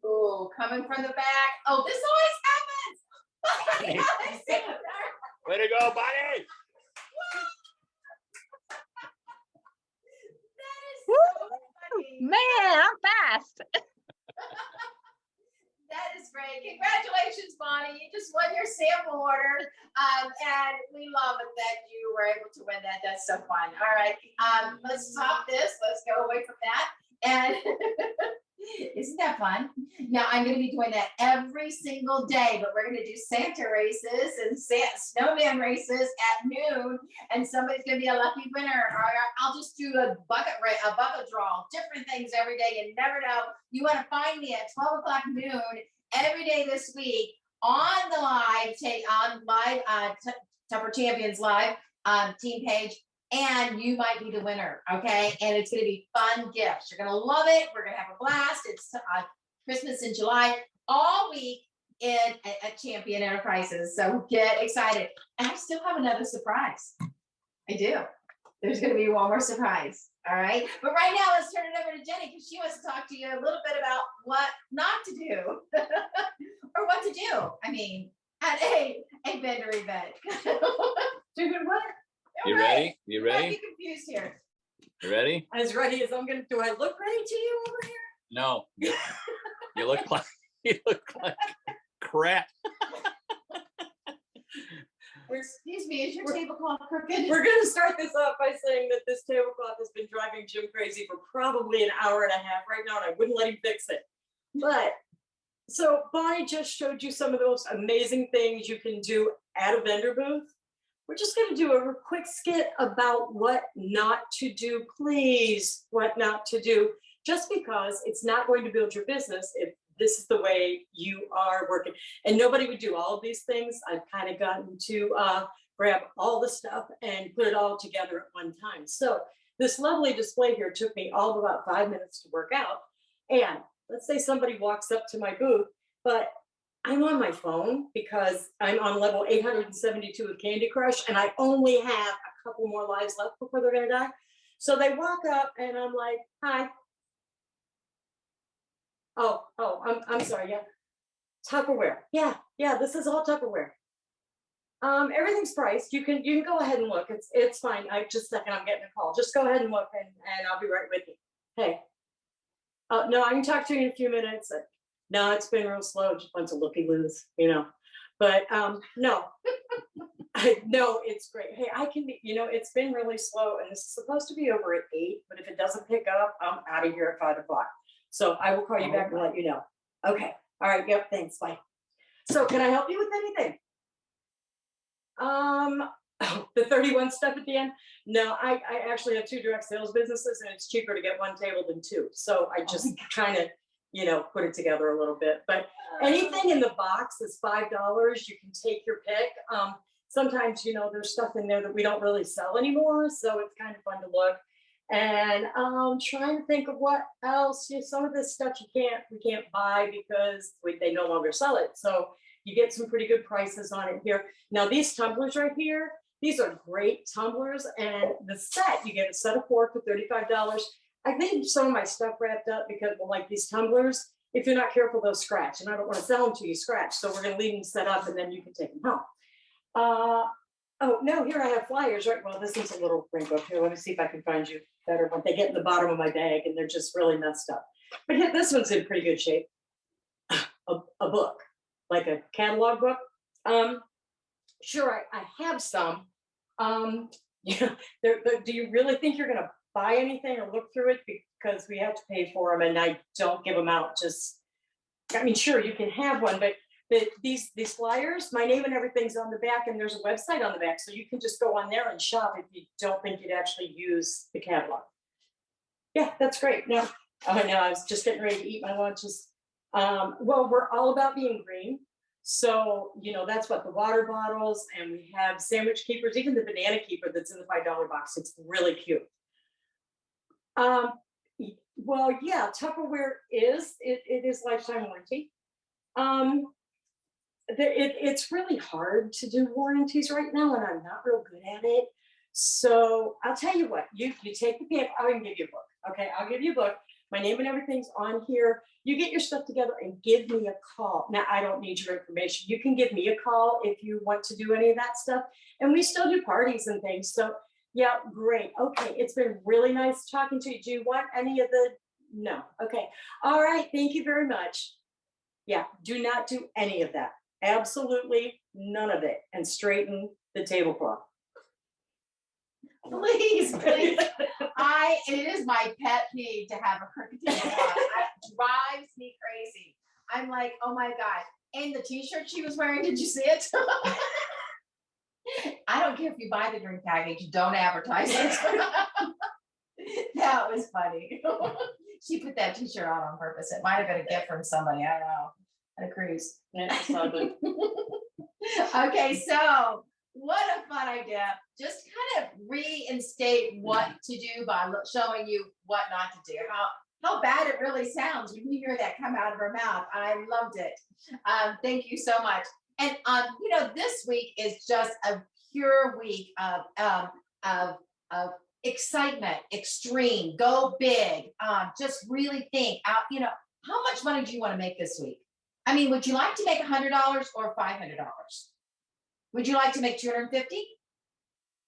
Oh, coming from the back. Oh, this always happens. Way to go, buddy! That is so funny. Man, I'm fast. That is great. Congratulations, Bonnie. You just won your sample order. And we love it that you were able to win that. That's so fun. All right. Let's stop this. Let's go away from that. And isn't that fun? Now, I'm going to be doing that every single day, but we're going to do Santa races and snowman races at noon, and somebody's going to be a lucky winner. Or I'll just do a bucket draw, different things every day. You never know. You want to find me at 12 o'clock noon every day this week on the Tupper Champions live team page. And you might be the winner, okay? And it's gonna be fun gifts. You're gonna love it. We're gonna have a blast. It's Christmas in July, all week at Champion Enterprises. So get excited. And I still have another surprise. I do. There's gonna be one more surprise, all right? But right now, let's turn it over to Jeni because she wants to talk to you a little bit about what not to do or what to do. I mean, at a vendor event. Doing what? You ready? You Might ready? be confused here. You ready? As ready as I'm gonna. Do I look ready to you over here? No. You look like crap. Excuse me, is your tablecloth crooked? We're gonna start this off by saying that this tablecloth has been driving Jim crazy for probably an hour and a half right now, and I wouldn't let him fix it. But so Bonnie just showed you some of those amazing things you can do at a vendor booth. We're just going to do a quick skit about what not to do, please, what not to do, just because it's not going to build your business if this is the way you are working. And nobody would do all of these things. I've kind of gotten to grab all the stuff and put it all together at one time. So this lovely display here took me all of about 5 minutes to work out. And let's say somebody walks up to my booth, but I'm on my phone because I'm on level 872 of Candy Crush and I only have a couple more lives left before they're gonna die. So they walk up and I'm like, hi. I'm sorry, yeah. Tupperware. Yeah, this is all Tupperware. Everything's priced. You can go ahead and look. It's fine. Just a second, I'm getting a call. Just go ahead and look and I'll be right with you. Hey. No, I can talk to you in a few minutes. No, it's been real slow, just a bunch of looky-loos, but no, no, it's great. Hey, I can be, it's been really slow and this is supposed to be over at 8, but if it doesn't pick up, I'm out of here at 5 o'clock. So I will call you back and let you know. Okay. All right. Yep. Thanks. Bye. So can I help you with anything? The 31 stuff at the end. No, I actually have 2 direct sales businesses and it's cheaper to get one table than 2. So I just kind of, put it together a little bit, but anything in the box is $5. You can take your pick. Sometimes, there's stuff in there that we don't really sell anymore. So it's kind of fun to look. And I'm trying to think of what else. Some of this stuff we can't buy because they no longer sell it. So you get some pretty good prices on it here. Now these tumblers right here, these are great tumblers, and the set, you get a set of 4 for $35. I think some of my stuff wrapped up because, well, like these tumblers, if you're not careful, they'll scratch, and I don't want to sell them to you scratch. So we're going to leave them set up, and then you can take them home. Oh, no, here I have flyers, right? Well, this is a little wrinkled here. Let me see if I can find you better one. They get in the bottom of my bag, and they're just really messed up. But here, this one's in pretty good shape. A book, like a catalog book. Sure, I have some. Yeah, do you really think you're going to buy anything or look through it? Because we have to pay for them, and I don't give them out. I mean, sure, you can have one, but these flyers, my name and everything's on the back, and there's a website on the back, so you can just go on there and shop if you don't think you'd actually use the catalog. Yeah, that's great. No, I know, I was just getting ready to eat my lunches. Well, we're all about being green. So, that's what the water bottles, and we have sandwich keepers, even the banana keeper that's in the $5 box. It's really cute. Well, yeah, Tupperware it is lifetime warranty. It's really hard to do warranties right now, and I'm not real good at it. So I'll tell you what, you take the paper, I'll give you a book. Okay, I'll give you a book. My name and everything's on here. You get your stuff together and give me a call. Now, I don't need your information. You can give me a call if you want to do any of that stuff. And we still do parties and things. So yeah, great. Okay, it's been really nice talking to you. Do you want any of the, no, okay. All right, thank you very much. Yeah, do not do any of that. Absolutely none of it. And straighten the tablecloth. Please. It is my pet peeve to have a crooked tablecloth. It drives me crazy. I'm like, oh my God. And the t-shirt she was wearing, did you see it? I don't care if you buy the drink package, don't advertise it. That was funny. She put that t-shirt on purpose. It might have been a gift from somebody, I don't know, at a cruise. Yeah, it's ugly. Okay, so what a fun idea. Just kind of reinstate what to do by showing you what not to do. How bad it really sounds when you hear that come out of her mouth. I loved it. Thank you so much. And this week is just a pure week of excitement, extreme, go big. Just really think out. How much money do you want to make this week? I mean, would you like to make $100 or $500? Would you like to make $250?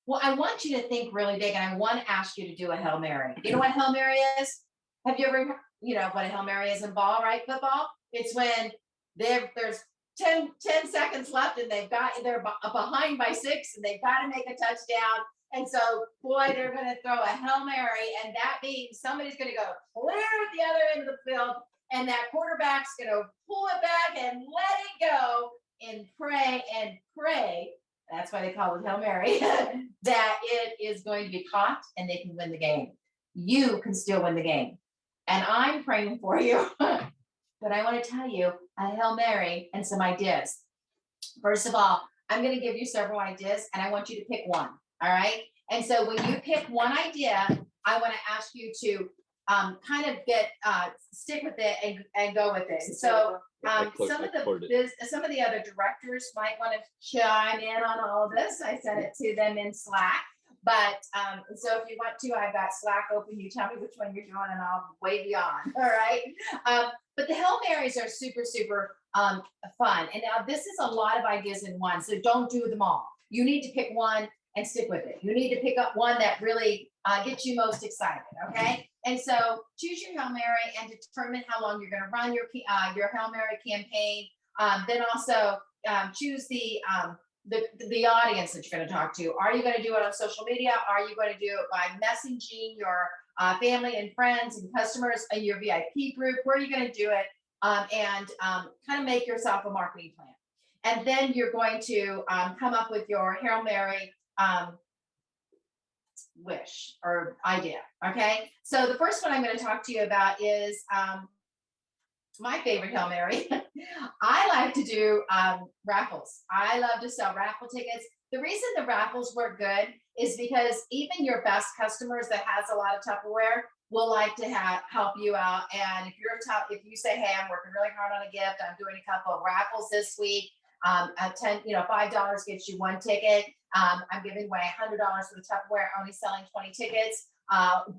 Well, I want you to think really big, and I want to ask you to do a Hail Mary. You know what Hail Mary is? Have you ever, what a Hail Mary is in ball, right? Football? It's when there's 10 seconds left, and they're behind by 6, and they've got to make a touchdown. And so, boy, they're going to throw a Hail Mary, and that means somebody's going to go clear at the other end of the field, and that quarterback's going to pull it back and let it go and pray. That's why they call it Hail Mary, that it is going to be caught and they can win the game. You can still win the game. And I'm praying for you. But I want to tell you a Hail Mary and some ideas. First of all, I'm going to give you several ideas, and I want you to pick one. All right. And so when you pick one idea, I want to ask you to kind of stick with it and go with it. So some of the other directors might want to chime in on all of this. I sent it to them in Slack. But so if you want to, I've got Slack open. You tell me which one you're doing, and I'll wave you on. All right. But the Hail Marys are super, super fun. And now this is a lot of ideas in one. So don't do them all. You need to pick one and stick with it. You need to pick up one that really gets you most excited. Okay. And so choose your Hail Mary and determine how long you're going to run your Hail Mary campaign. Then also choose the audience that you're going to talk to. Are you going to do it on social media? Are you going to do it by messaging your family and friends and customers in your VIP group? Where are you going to do it? And kind of make yourself a marketing plan. And then you're going to come up with your Hail Mary wish or idea. Okay. So the first one I'm going to talk to you about is my favorite Hail Mary. I like to do raffles. I love to sell raffle tickets. the reason the raffles work good is because even your best customers that has a lot of Tupperware will like to help you out. And if you say, hey, I'm working really hard on a gift, I'm doing a couple of raffles this week. $5 gets you 1 ticket. I'm giving away $100 for the Tupperware, only selling 20 tickets.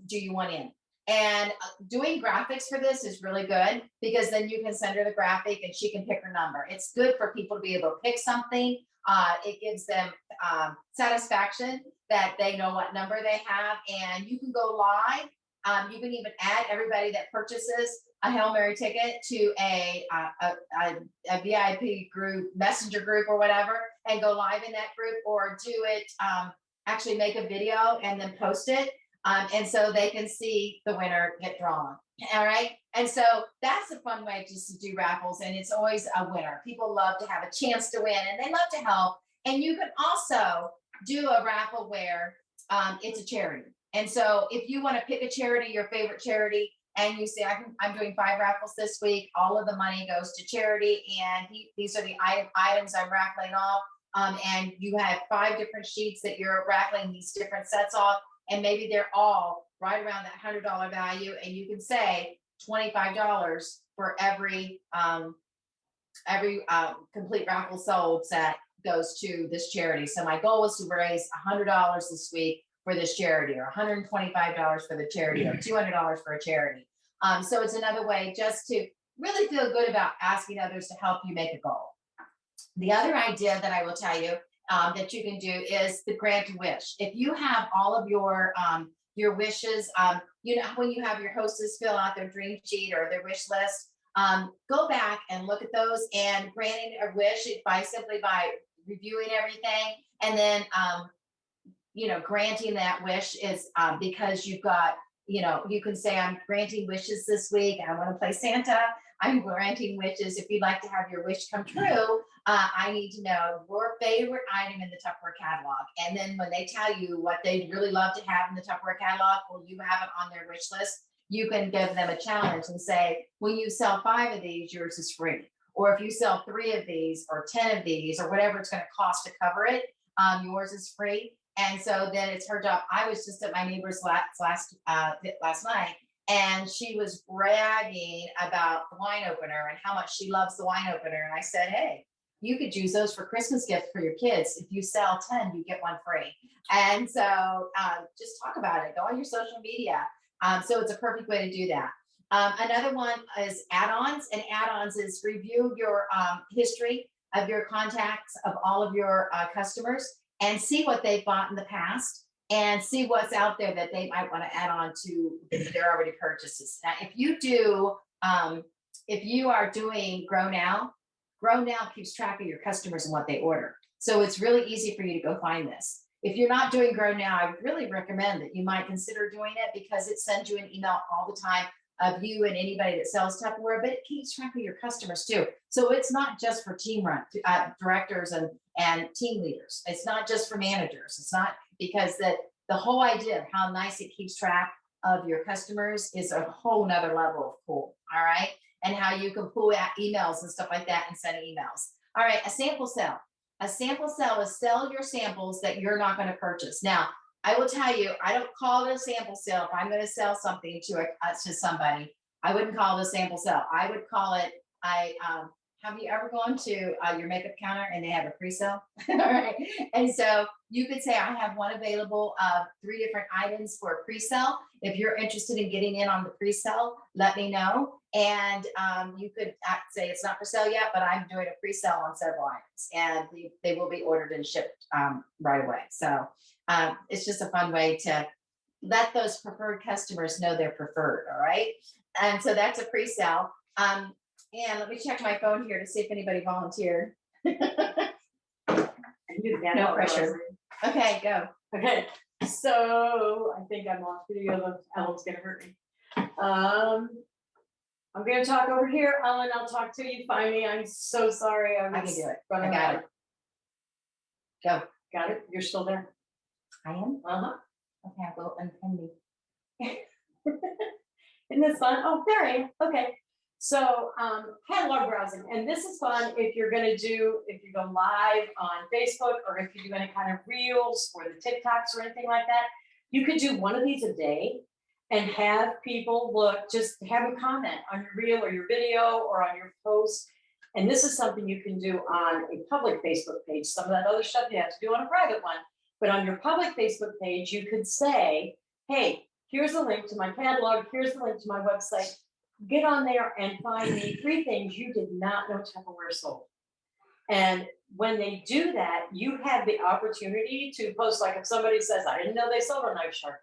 Do you want in? And doing graphics for this is really good because then you can send her the graphic and she can pick her number. It's good for people to be able to pick something. It gives them satisfaction that they know what number they have, and you can go live. You can even add everybody that purchases a Hail Mary ticket to a VIP group, messenger group or whatever, and go live in that group, or do it, actually make a video and then post it. And so they can see the winner get drawn. All right. And so that's a fun way just to do raffles. And it's always a winner. People love to have a chance to win and they love to help. And you can also do a raffle where it's a charity. And so if you want to pick a charity, your favorite charity, and you say, I'm doing 5 raffles this week, all of the money goes to charity. And these are the items I'm raffling off. And you have 5 different sheets that you're raffling these different sets off. And maybe they're all right around that $100 value. And you can say $25 for every complete raffle sold set goes to this charity. So my goal was to raise $100 this week for this charity, or $125 for the charity, or $200 for a charity. So it's another way just to really feel good about asking others to help you make a goal. The other idea that I will tell you that you can do is the grant a wish. If you have all of your wishes, you know, when you have your hostess fill out their dream sheet or their wish list, go back and look at those and granting a wish simply by reviewing everything. And then, granting that wish is because you've got, you can say, I'm granting wishes this week. I want to play Santa. I'm granting wishes. If you'd like to have your wish come true, I need to know your favorite item in the Tupperware catalog. And then when they tell you what they'd really love to have in the Tupperware catalog, well, you have it on their wish list. You can give them a challenge and say, when you sell 5 of these, yours is free. Or if you sell 3 of these or 10 of these or whatever it's going to cost to cover it, yours is free. And so then it's her job. I was just at my neighbor's last night, and she was bragging about the wine opener and how much she loves the wine opener. And I said, hey, you could use those for Christmas gifts for your kids. If you sell 10, you get 1 free. And so just talk about it. Go on your social media. So it's a perfect way to do that. Another one is add-ons, and add-ons is review your history of your contacts of all of your customers and see what they've bought in the past and see what's out there that they might want to add on to their already purchases. Now, if you are doing Grow Now keeps track of your customers and what they order. So it's really easy for you to go find this. If you're not doing Grow Now, I would really recommend that you might consider doing it, because it sends you an email all the time of you and anybody that sells Tupperware, but it keeps track of your customers too. So it's not just for team directors and team leaders. It's not just for managers. It's not, because the whole idea of how nice it keeps track of your customers is a whole nother level of cool. All right. And how you can pull out emails and stuff like that and send emails. All right. A sample sale. A sample sale is sell your samples that you're not going to purchase. Now, I will tell you, I don't call it a sample sale. If I'm going to sell something to somebody, I wouldn't call it a sample sale. I would call it, have you ever gone to your makeup counter and they have a pre-sale? All right. And so you could say, I have one available of 3 different items for a pre-sale. If you're interested in getting in on the pre-sale, let me know. And you could say it's not for sale yet, but I'm doing a pre-sale on several items, and they will be ordered and shipped right away. So it's just a fun way to let those preferred customers know they're preferred. All right. And so that's a pre-sale. And let me check my phone here to see if anybody volunteered. No pressure. Okay, go. Okay, so I think I'm off video. Ellen's gonna hurt me. I'm gonna talk over here. Ellen, I'll talk to you. Find me. I'm so sorry. I can do it. I running got around. it. Go. Got it? You're still there? I am. Uh-huh. Okay, well, unpin me. Isn't this fun? Oh, there I am. Okay. So catalog browsing, and this is fun if you go live on Facebook or if you do any kind of reels or the TikToks or anything like that. You could do one of these a day and have people look, just have a comment on your reel or your video or on your post. And this is something you can do on a public Facebook page. Some of that other stuff you have to do on a private one. But on your public Facebook page, you could say, hey, here's a link to my catalog. Here's the link to my website. Get on there and find me 3 things you did not know Tupperware sold. And when they do that, you have the opportunity to post, like if somebody says, I didn't know they sold a knife sharpener.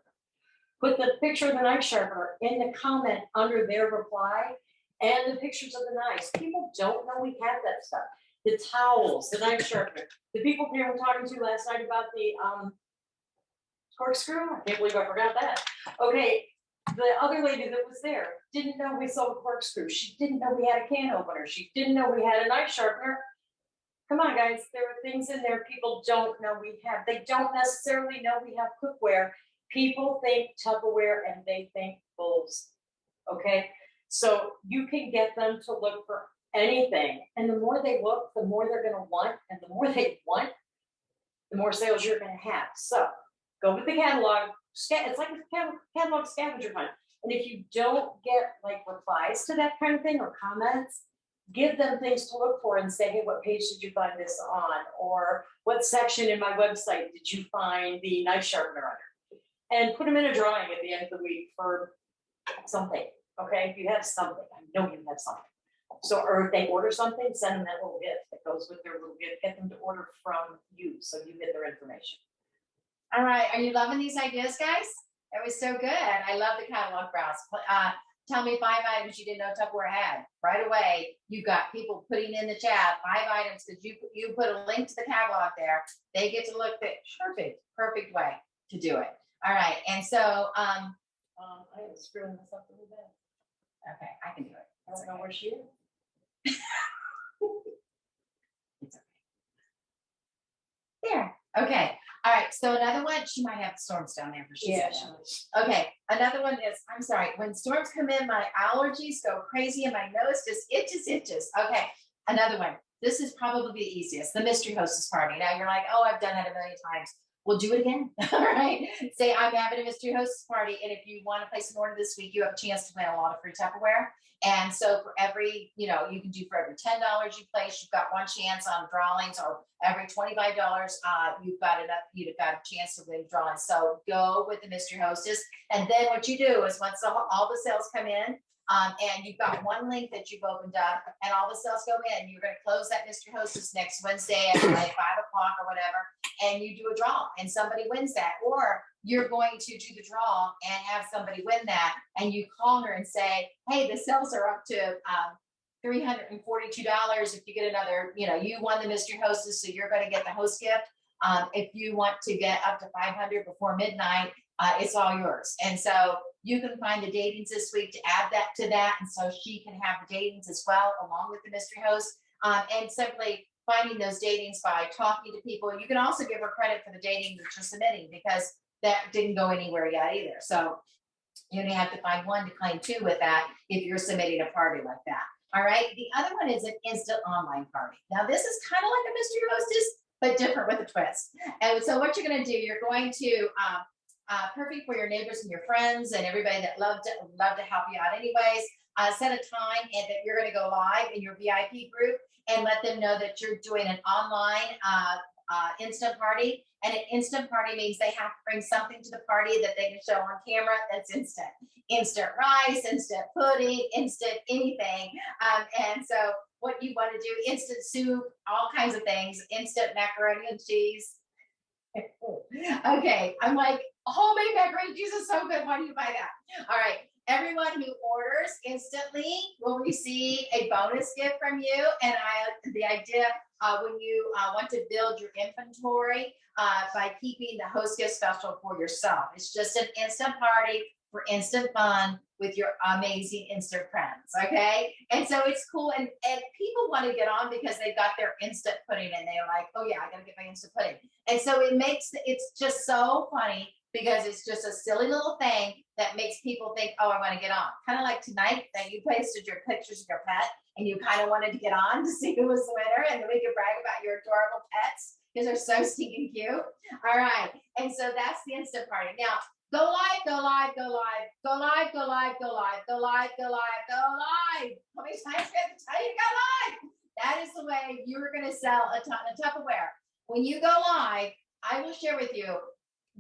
Put the picture of the knife sharpener in the comment under their reply and the pictures of the knives. People don't know we have that stuff. The towels, the knife sharpener. The people we were talking to last night about the corkscrew. I can't believe I forgot that. Okay, the other lady that was there didn't know we sold a corkscrew. She didn't know we had a can opener. She didn't know we had a knife sharpener. Come on, guys, there are things in there people don't know we have. They don't necessarily know we have cookware. People think Tupperware and they think bowls, okay? So you can get them to look for anything. And the more they look, the more they're gonna want. And the more they want, the more sales you're gonna have. So go with the catalog. It's like a catalog scavenger hunt. And if you don't get like replies to that kind of thing or comments, give them things to look for and say, hey, what page did you find this on? Or what section in my website did you find the knife sharpener under? And put them in a drawing at the end of the week for something, okay? If you have something, I know you have something. So, or if they order something, send them that little gift that goes with their little gift. Get them to order from you so you get their information. All right, are you loving these ideas, guys? It was so good. I love the catalog browse. Tell me 5 items you didn't know Tupperware had. Right away, you got people putting in the chat 5 items because you put a link to the catalog there. They get to look at perfect way to do it. All right, and so I am screwing this up a little bit. okay, I can do it. I don't know where she is. It's okay. There. Okay. All right. So another one, she might have storms down there. Okay. Another one is, I'm sorry, when storms come in, my allergies go crazy and my nose just itches. Okay. Another one. This is probably the easiest, the mystery hostess party. Now you're like, oh, I've done that a million times. We'll do it again. All right. Say I'm having a mystery hostess party. And if you want to place an order this week, you have a chance to win a lot of free Tupperware. And so for every, you can do for every $10 you place, you've got one chance on drawings, or every $25, you've got a chance to win drawings. So go with the mystery hostess. And then what you do is once all the sales come in, and you've got one link that you've opened up and all the sales go in, you're going to close that mystery hostess next Wednesday at like 5 o'clock or whatever, and you do a draw and somebody wins that. Or you're going to do the draw and have somebody win that, and you call her and say, hey, the sales are up to $342 if you get another, you won the mystery hostess, so you're going to get the host gift. If you want to get up to 500 before midnight, it's all yours. And so you can find the datings this week to add that to that. And so she can have the datings as well, along with the mystery host. And simply finding those datings by talking to people. You can also give her credit for the dating that you're submitting, because that didn't go anywhere yet either. So you only have to find one to claim 2 with that if you're submitting a party like that. All right. The other one is an instant online party. Now this is kind of like a mystery hostess, but different with a twist. And so what you're going to do, you're going to, perfect for your neighbors and your friends and everybody that love to help you out anyways, set a time and that you're going to go live in your VIP group and let them know that you're doing an online instant party. And an instant party means they have to bring something to the party that they can show on camera that's instant. Instant rice, instant pudding, instant anything. And so what you want to do, instant soup, all kinds of things, instant macaroni and cheese. Okay, I'm like, homemade macaroni and cheese is so good. Why do you buy that? All right. Everyone who orders instantly will receive a bonus gift from you. And the idea when you want to build your inventory by keeping the host gift special for yourself. It's just an instant party for instant fun with your amazing instant friends. Okay. And so it's cool. And people want to get on because they've got their instant pudding and they're like, oh yeah, I got to get my instant pudding. And so it's just so funny because it's just a silly little thing that makes people think, oh, I want to get on. Kind of like tonight that you posted your pictures of your pet and you kind of wanted to get on to see who was the winner, and then we could brag about your adorable pets because they're so stinking cute. All right. And so that's the instant party. Now, go live, go live, go live, go live, go live, go live, go live, go live, go live. How many times do I have to tell you to go live? That is the way you're going to sell a ton of Tupperware. When you go live, I will share with you,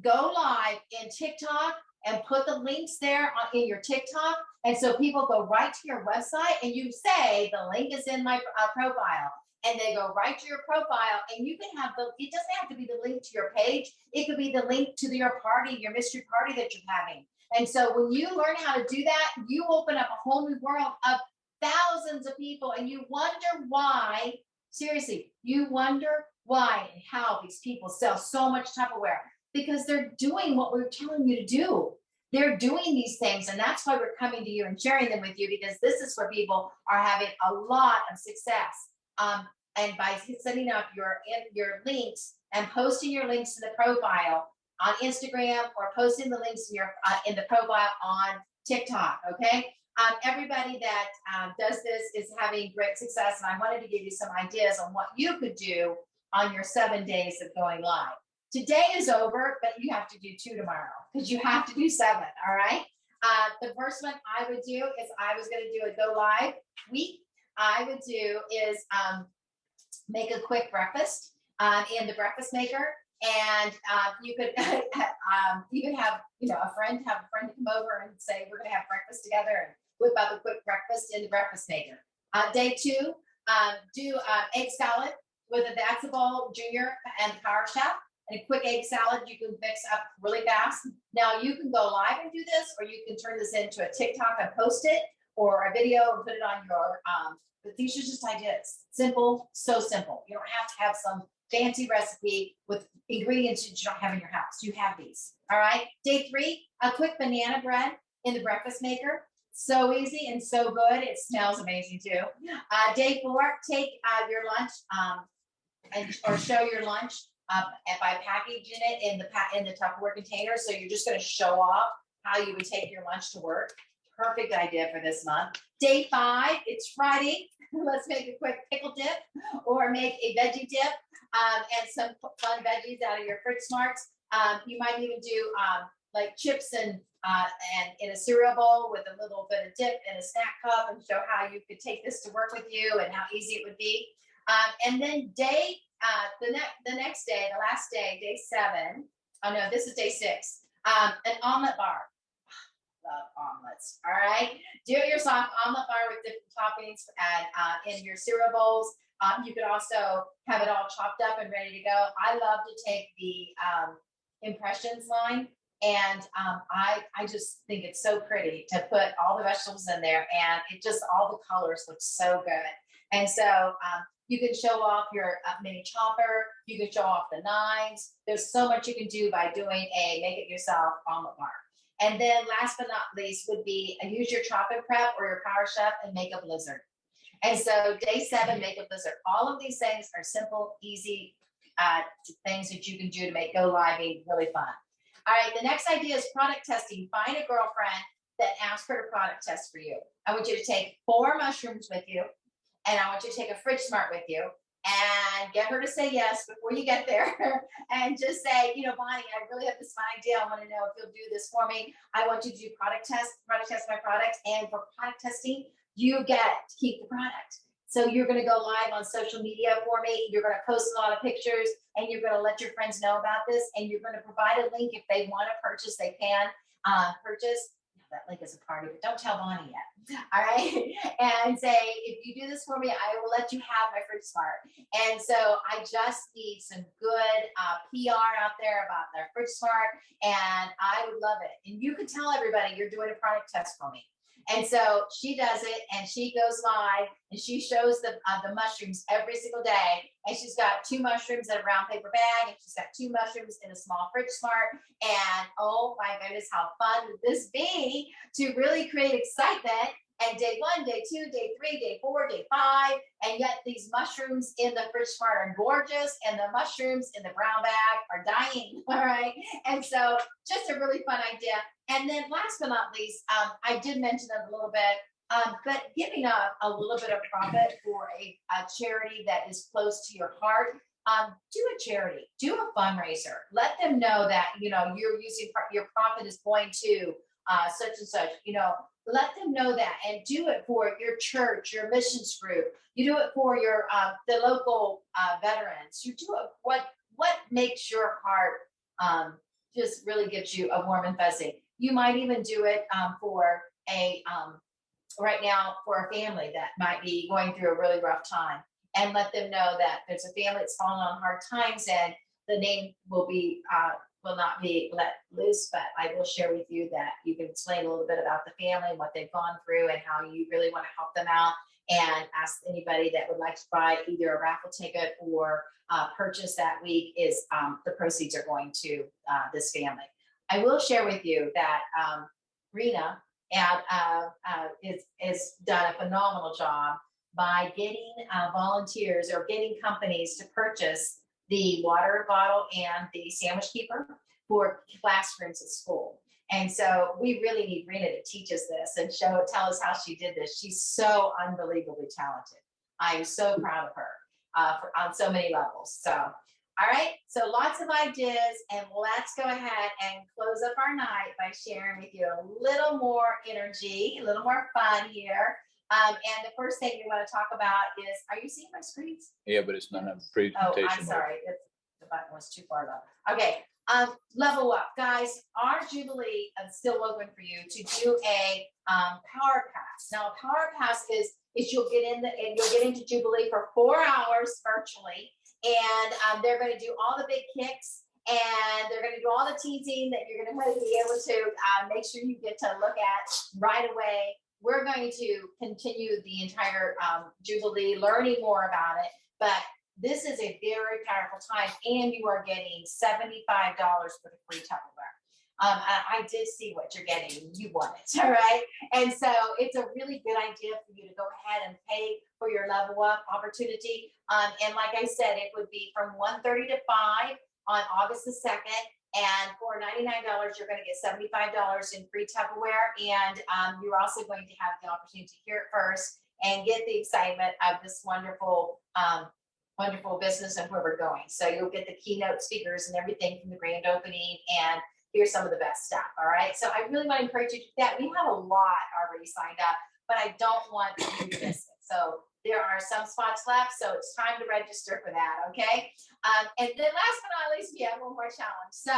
go live in TikTok and put the links there in your TikTok. And so people go right to your website and you say, the link is in my profile. And they go right to your profile, and you can have it doesn't have to be the link to your page. It could be the link to your party, your mystery party that you're having. And so when you learn how to do that, you open up a whole new world of thousands of people, and you wonder why, seriously, you wonder why and how these people sell so much Tupperware, because they're doing what we're telling you to do. They're doing these things, and that's why we're coming to you and sharing them with you, because this is where people are having a lot of success. And by setting up your links and posting your links in the profile on Instagram, or posting the links in the profile on TikTok, okay? Everybody that does this is having great success, and I wanted to give you some ideas on what you could do on your 7 days of going live. Today is over, but you have to do 2 tomorrow, because you have to do 7, all right? The first one I would do is I was going to do a go live week. I would do is make a quick breakfast in the breakfast maker, and you could even have a friend come over and say, we're going to have breakfast together, and whip up a quick breakfast in the breakfast maker. Day 2, do egg salad with a That's a Bowl Junior and Power Chef, and a quick egg salad you can mix up really fast. Now you can go live and do this, or you can turn this into a TikTok and post it, or a video and put it on your but these are just ideas. Simple, so simple. You don't have to have some fancy recipe with ingredients that you don't have in your house. You have these. All right. Day 3, a quick banana bread in the breakfast maker. So easy and so good. It smells amazing too. Day 4, take your lunch or show your lunch by packaging it in the Tupperware container. So you're just going to show off how you would take your lunch to work. Perfect idea for this month. Day 5, it's Friday. Let's make a quick pickle dip, or make a veggie dip and some fun veggies out of your Fridge Smarts. You might even do like chips and in a cereal bowl with a little bit of dip in a snack cup, and show how you could take this to work with you and how easy it would be. And then the next day, the last day, day 7. Oh no, this is day 6. An omelet bar. Love omelets. All right. Do it yourself omelet bar with different toppings and in your cereal bowls. You could also have it all chopped up and ready to go. I love to take the impressions line, and I just think it's so pretty to put all the vegetables in there, and it just, all the colors look so good. And so you can show off your mini chopper. You can show off the knives. There's so much you can do by doing a make it yourself omelet bar. And then last but not least would be use your chopping prep or your Power Chef and make a blizzard. And so day 7, make a blizzard. All of these things are simple, easy things that you can do to make go live really fun. All right, the next idea is product testing. Find a girlfriend that asks her to product test for you. I want you to take 4 mushrooms with you, and I want you to take a Fridge Smart with you, and get her to say yes before you get there. And just say, Bonnie, I really have this fun idea. I want to know if you'll do this for me. I want you to do product test my product. And for product testing, you get to keep the product. So you're going to go live on social media for me. You're going to post a lot of pictures, and you're going to let your friends know about this. And you're going to provide a link. If they want to purchase, they can purchase. That link is a party, but don't tell Bonnie yet. All right. And say, if you do this for me, I will let you have my Fridge Smart. And so I just need some good PR out there about their Fridge Smart, and I would love it. And you can tell everybody you're doing a product test for me. And so she does it, and she goes live, and she shows the mushrooms every single day. And she's got 2 mushrooms in a brown paper bag, and she's got 2 mushrooms in a small Fridge Smart. And oh my goodness, how fun would this be to really create excitement and day 1, day 2, day 3, day 4, day 5, and yet these mushrooms in the fridge smart are gorgeous, and the mushrooms in the brown bag are dying. All right, and so just a really fun idea. And then last but not least, I did mention it a little bit, but giving up a little bit of profit for a charity that is close to your heart. Do a charity, do a fundraiser. Let them know that, you know, you're using your profit is going to such and such, you know, let them know that, and do it for your church, your missions group. You do it for your the local veterans. You do it what makes your heart just really gives you a warm and fuzzy. You might even do it for a right now for a family that might be going through a really rough time, and let them know that there's a family that's fallen on hard times, and the name will not be let loose, but I will share with you that you can explain a little bit about the family and what they've gone through and how you really want to help them out, and ask anybody that would like to buy either a raffle ticket or purchase that week is the proceeds are going to this family. I will share with you that Rena is done a phenomenal job by getting volunteers or getting companies to purchase the water bottle and the sandwich keeper for classrooms at school. And so we really need Rena to teach us this and tell us how she did this. She's so unbelievably talented. I am so proud of her on so many levels. So, all right, so lots of ideas, and let's go ahead and close up our night by sharing with you a little more energy, a little more fun here. And the first thing we want to talk about is, are you seeing my screens? Yeah, but it's not a Oh, presentation. I'm sorry. The button was too far up. Okay. Level up, guys. Our Jubilee is still open for you to do a power pass. Now, a power pass is you'll get into Jubilee for 4 hours virtually, and they're going to do all the big kicks, and they're going to do all the teasing that you're going to be able to make sure you get to look at right away. We're going to continue the entire Jubilee, learning more about it, but this is a very powerful time, and you are getting $75 for the free Tupperware. I did see what you're getting. You want it, all right? And so it's a really good idea for you to go ahead and pay for your level up opportunity. And like I said, it would be from 1:30 to 5 on August the 2nd. And for $99, you're going to get $75 in free Tupperware. And you're also going to have the opportunity to hear it first and get the excitement of this wonderful, wonderful business and where we're going. So you'll get the keynote speakers and everything from the grand opening, and here's some of the best stuff. All right. So I really want to encourage you to do that. We have a lot already signed up, but I don't want you to miss it. So there are some spots left, so it's time to register for that, okay? And then last but not least, we have one more challenge. So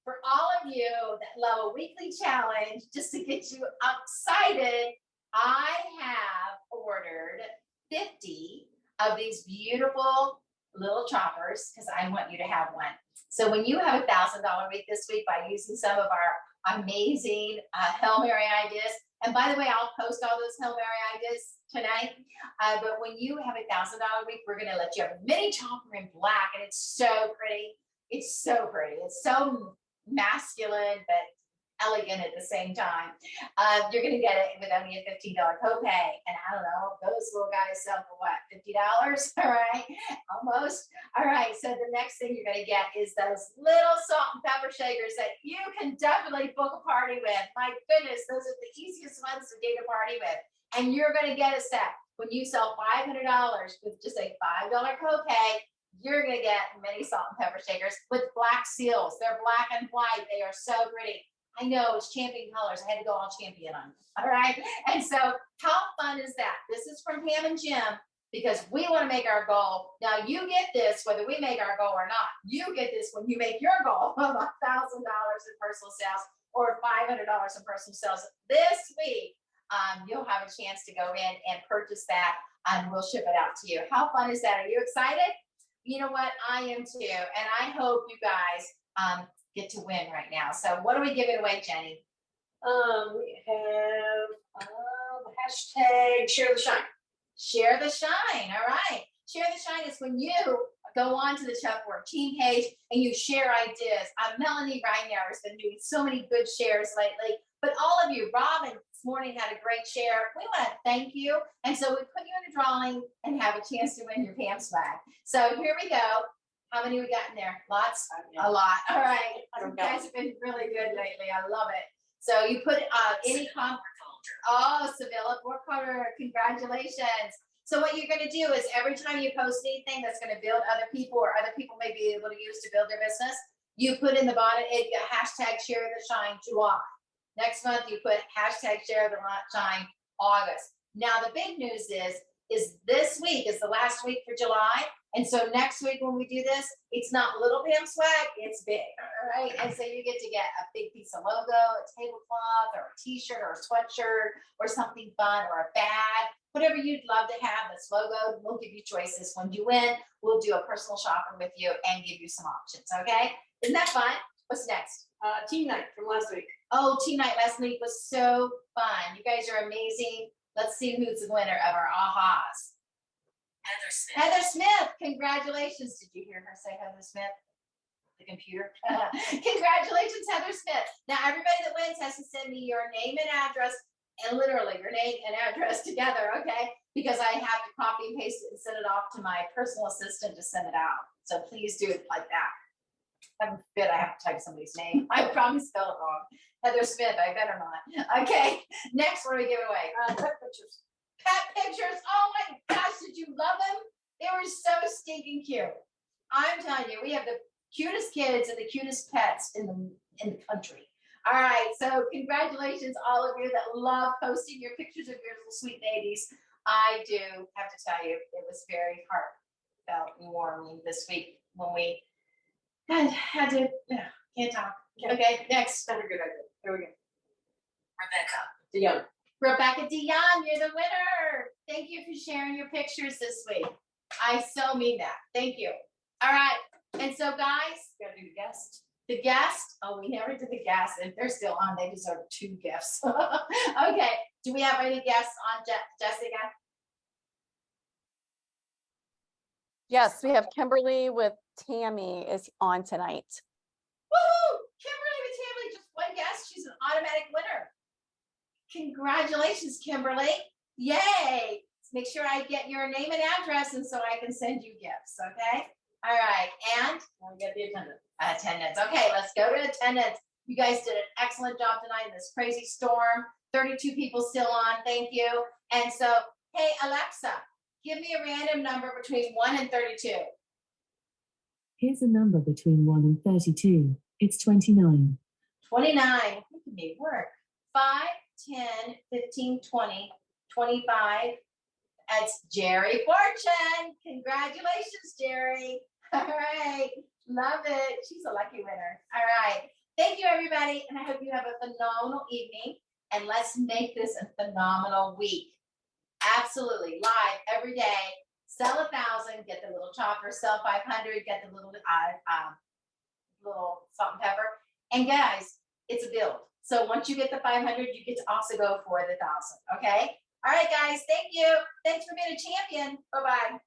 for all of you that love a weekly challenge, just to get you excited, I have ordered 50 of these beautiful little choppers because I want you to have one. So when you have $1,000 week this week by using some of our amazing Hail Mary ideas, and by the way, I'll post all those Hail Mary ideas tonight. But when you have $1,000 week, we're going to let you have a mini chopper in black, and it's so pretty. It's so pretty. It's so masculine, but elegant at the same time. You're going to get it with only a $15 copay. And I don't know, those little guys sell for what, $50? All right, almost. All right, so the next thing you're going to get is those little salt and pepper shakers that you can definitely book a party with. My goodness, those are the easiest ones to date a party with. And you're going to get a set. When you sell $500 with just a $5 copay, you're going to get many salt and pepper shakers with black seals. They're black and white. They are so pretty. I know it's champion colors. I had to go all champion on them. All right. And so how fun is that? This is from Pam and Jim, because we want to make our goal. Now you get this, whether we make our goal or not, you get this when you make your goal of $1,000 in personal sales or $500 in personal sales this week. You'll have a chance to go in and purchase that, and we'll ship it out to you. How fun is that? Are you excited? You know what? I am too. And I hope you guys get to win right now. So what are we giving away, Jeni? We have hashtag share the shine. Share the shine. All right. Share the shine is when you go on to the Tupperware team page and you share ideas. Melanie Reiner has been doing so many good shares lately But all of you, Robin this morning had a great share. We want to thank you. And so we put you in a drawing and have a chance to win your Pam swag. So here we go. How many we got in there? Lots? A lot. All right. You guys have been really good lately. I love it. So you put any oh, Sevilla Borkholder, congratulations. So what you're going to do is every time you post anything that's going to build other people or other people may be able to use to build their business, you put in the bottom hashtag share the shine July. Next month you put hashtag share the shine August. Now the big news is this week is the last week for July. And so next week when we do this, it's not little Pam swag, it's big, all right? And so you get to get a big piece of logo, a tablecloth, or a t-shirt, or a sweatshirt, or something fun, or a bag, whatever you'd love to have that's logoed. We'll give you choices. When you win, we'll do a personal shopper with you and give you some options, okay? Isn't that fun? What's next? Team night from last week. Oh, team night last week was so fun. You guys are amazing. Let's see who's the winner of our ahas. Heather Smith. Heather Smith, congratulations. Did you hear her say Heather Smith? The computer. Congratulations, Heather Smith. Now, everybody that wins has to send me your name and address, and literally your name and address together, okay? Because I have to copy and paste it and send it off to my personal assistant to send it out. So please do it like that. Heaven forbid I have to type somebody's name. I would probably spell it wrong. Heather Smith, I better not. Okay, next, what do we give away? Pet pictures. Pet pictures. Oh my gosh, did you love them? They were so stinking cute. I'm telling you, we have the cutest kids and the cutest pets in the country. All right, so congratulations, all of you that love posting your pictures of your little sweet babies. I do have to tell you, it was very heartfelt and warming this week when we had to, can't talk. Okay, next. That's a good idea. Here we go. Rebecca. DeYoung. Rebecca Dion, you're the winner. Thank you for sharing your pictures this week. I so mean that. Thank you. All right. And so, guys, Gotta do the guest. the guest. Oh, we never did the guest. If they're still on, they deserve 2 gifts. Okay. Do we have any guests on, Jessica? Yes, we have Kimberly with Tammy is on tonight. Woohoo! Kimberly with Tammy, just one guest. She's an automatic winner. Congratulations, Kimberly. Yay. Make sure I get your name and address and so I can send you gifts, okay? All right, and Now we got the attendance. attendance. Okay, let's go to attendance. You guys did an excellent job tonight in this crazy storm. 32 people still on, thank you. And so, hey, Alexa, give me a random number between 1 and 32. Here's a number between 1 and 32. It's 29. 29, making me work. 5, 10, 15, 20, 25. That's Jerry Fortune. Congratulations, Jerry. All right. Love it. She's a lucky winner. All right. Thank you, everybody. And I hope you have a phenomenal evening. And let's make this a phenomenal week. Absolutely. Live every day. Sell 1,000, get the little chopper. Sell 500, get the little salt and pepper. And guys, it's a build. So once you get the 500, you get to also go for the 1,000. Okay. All right, guys. Thank you. Thanks for being a champion. Bye-bye.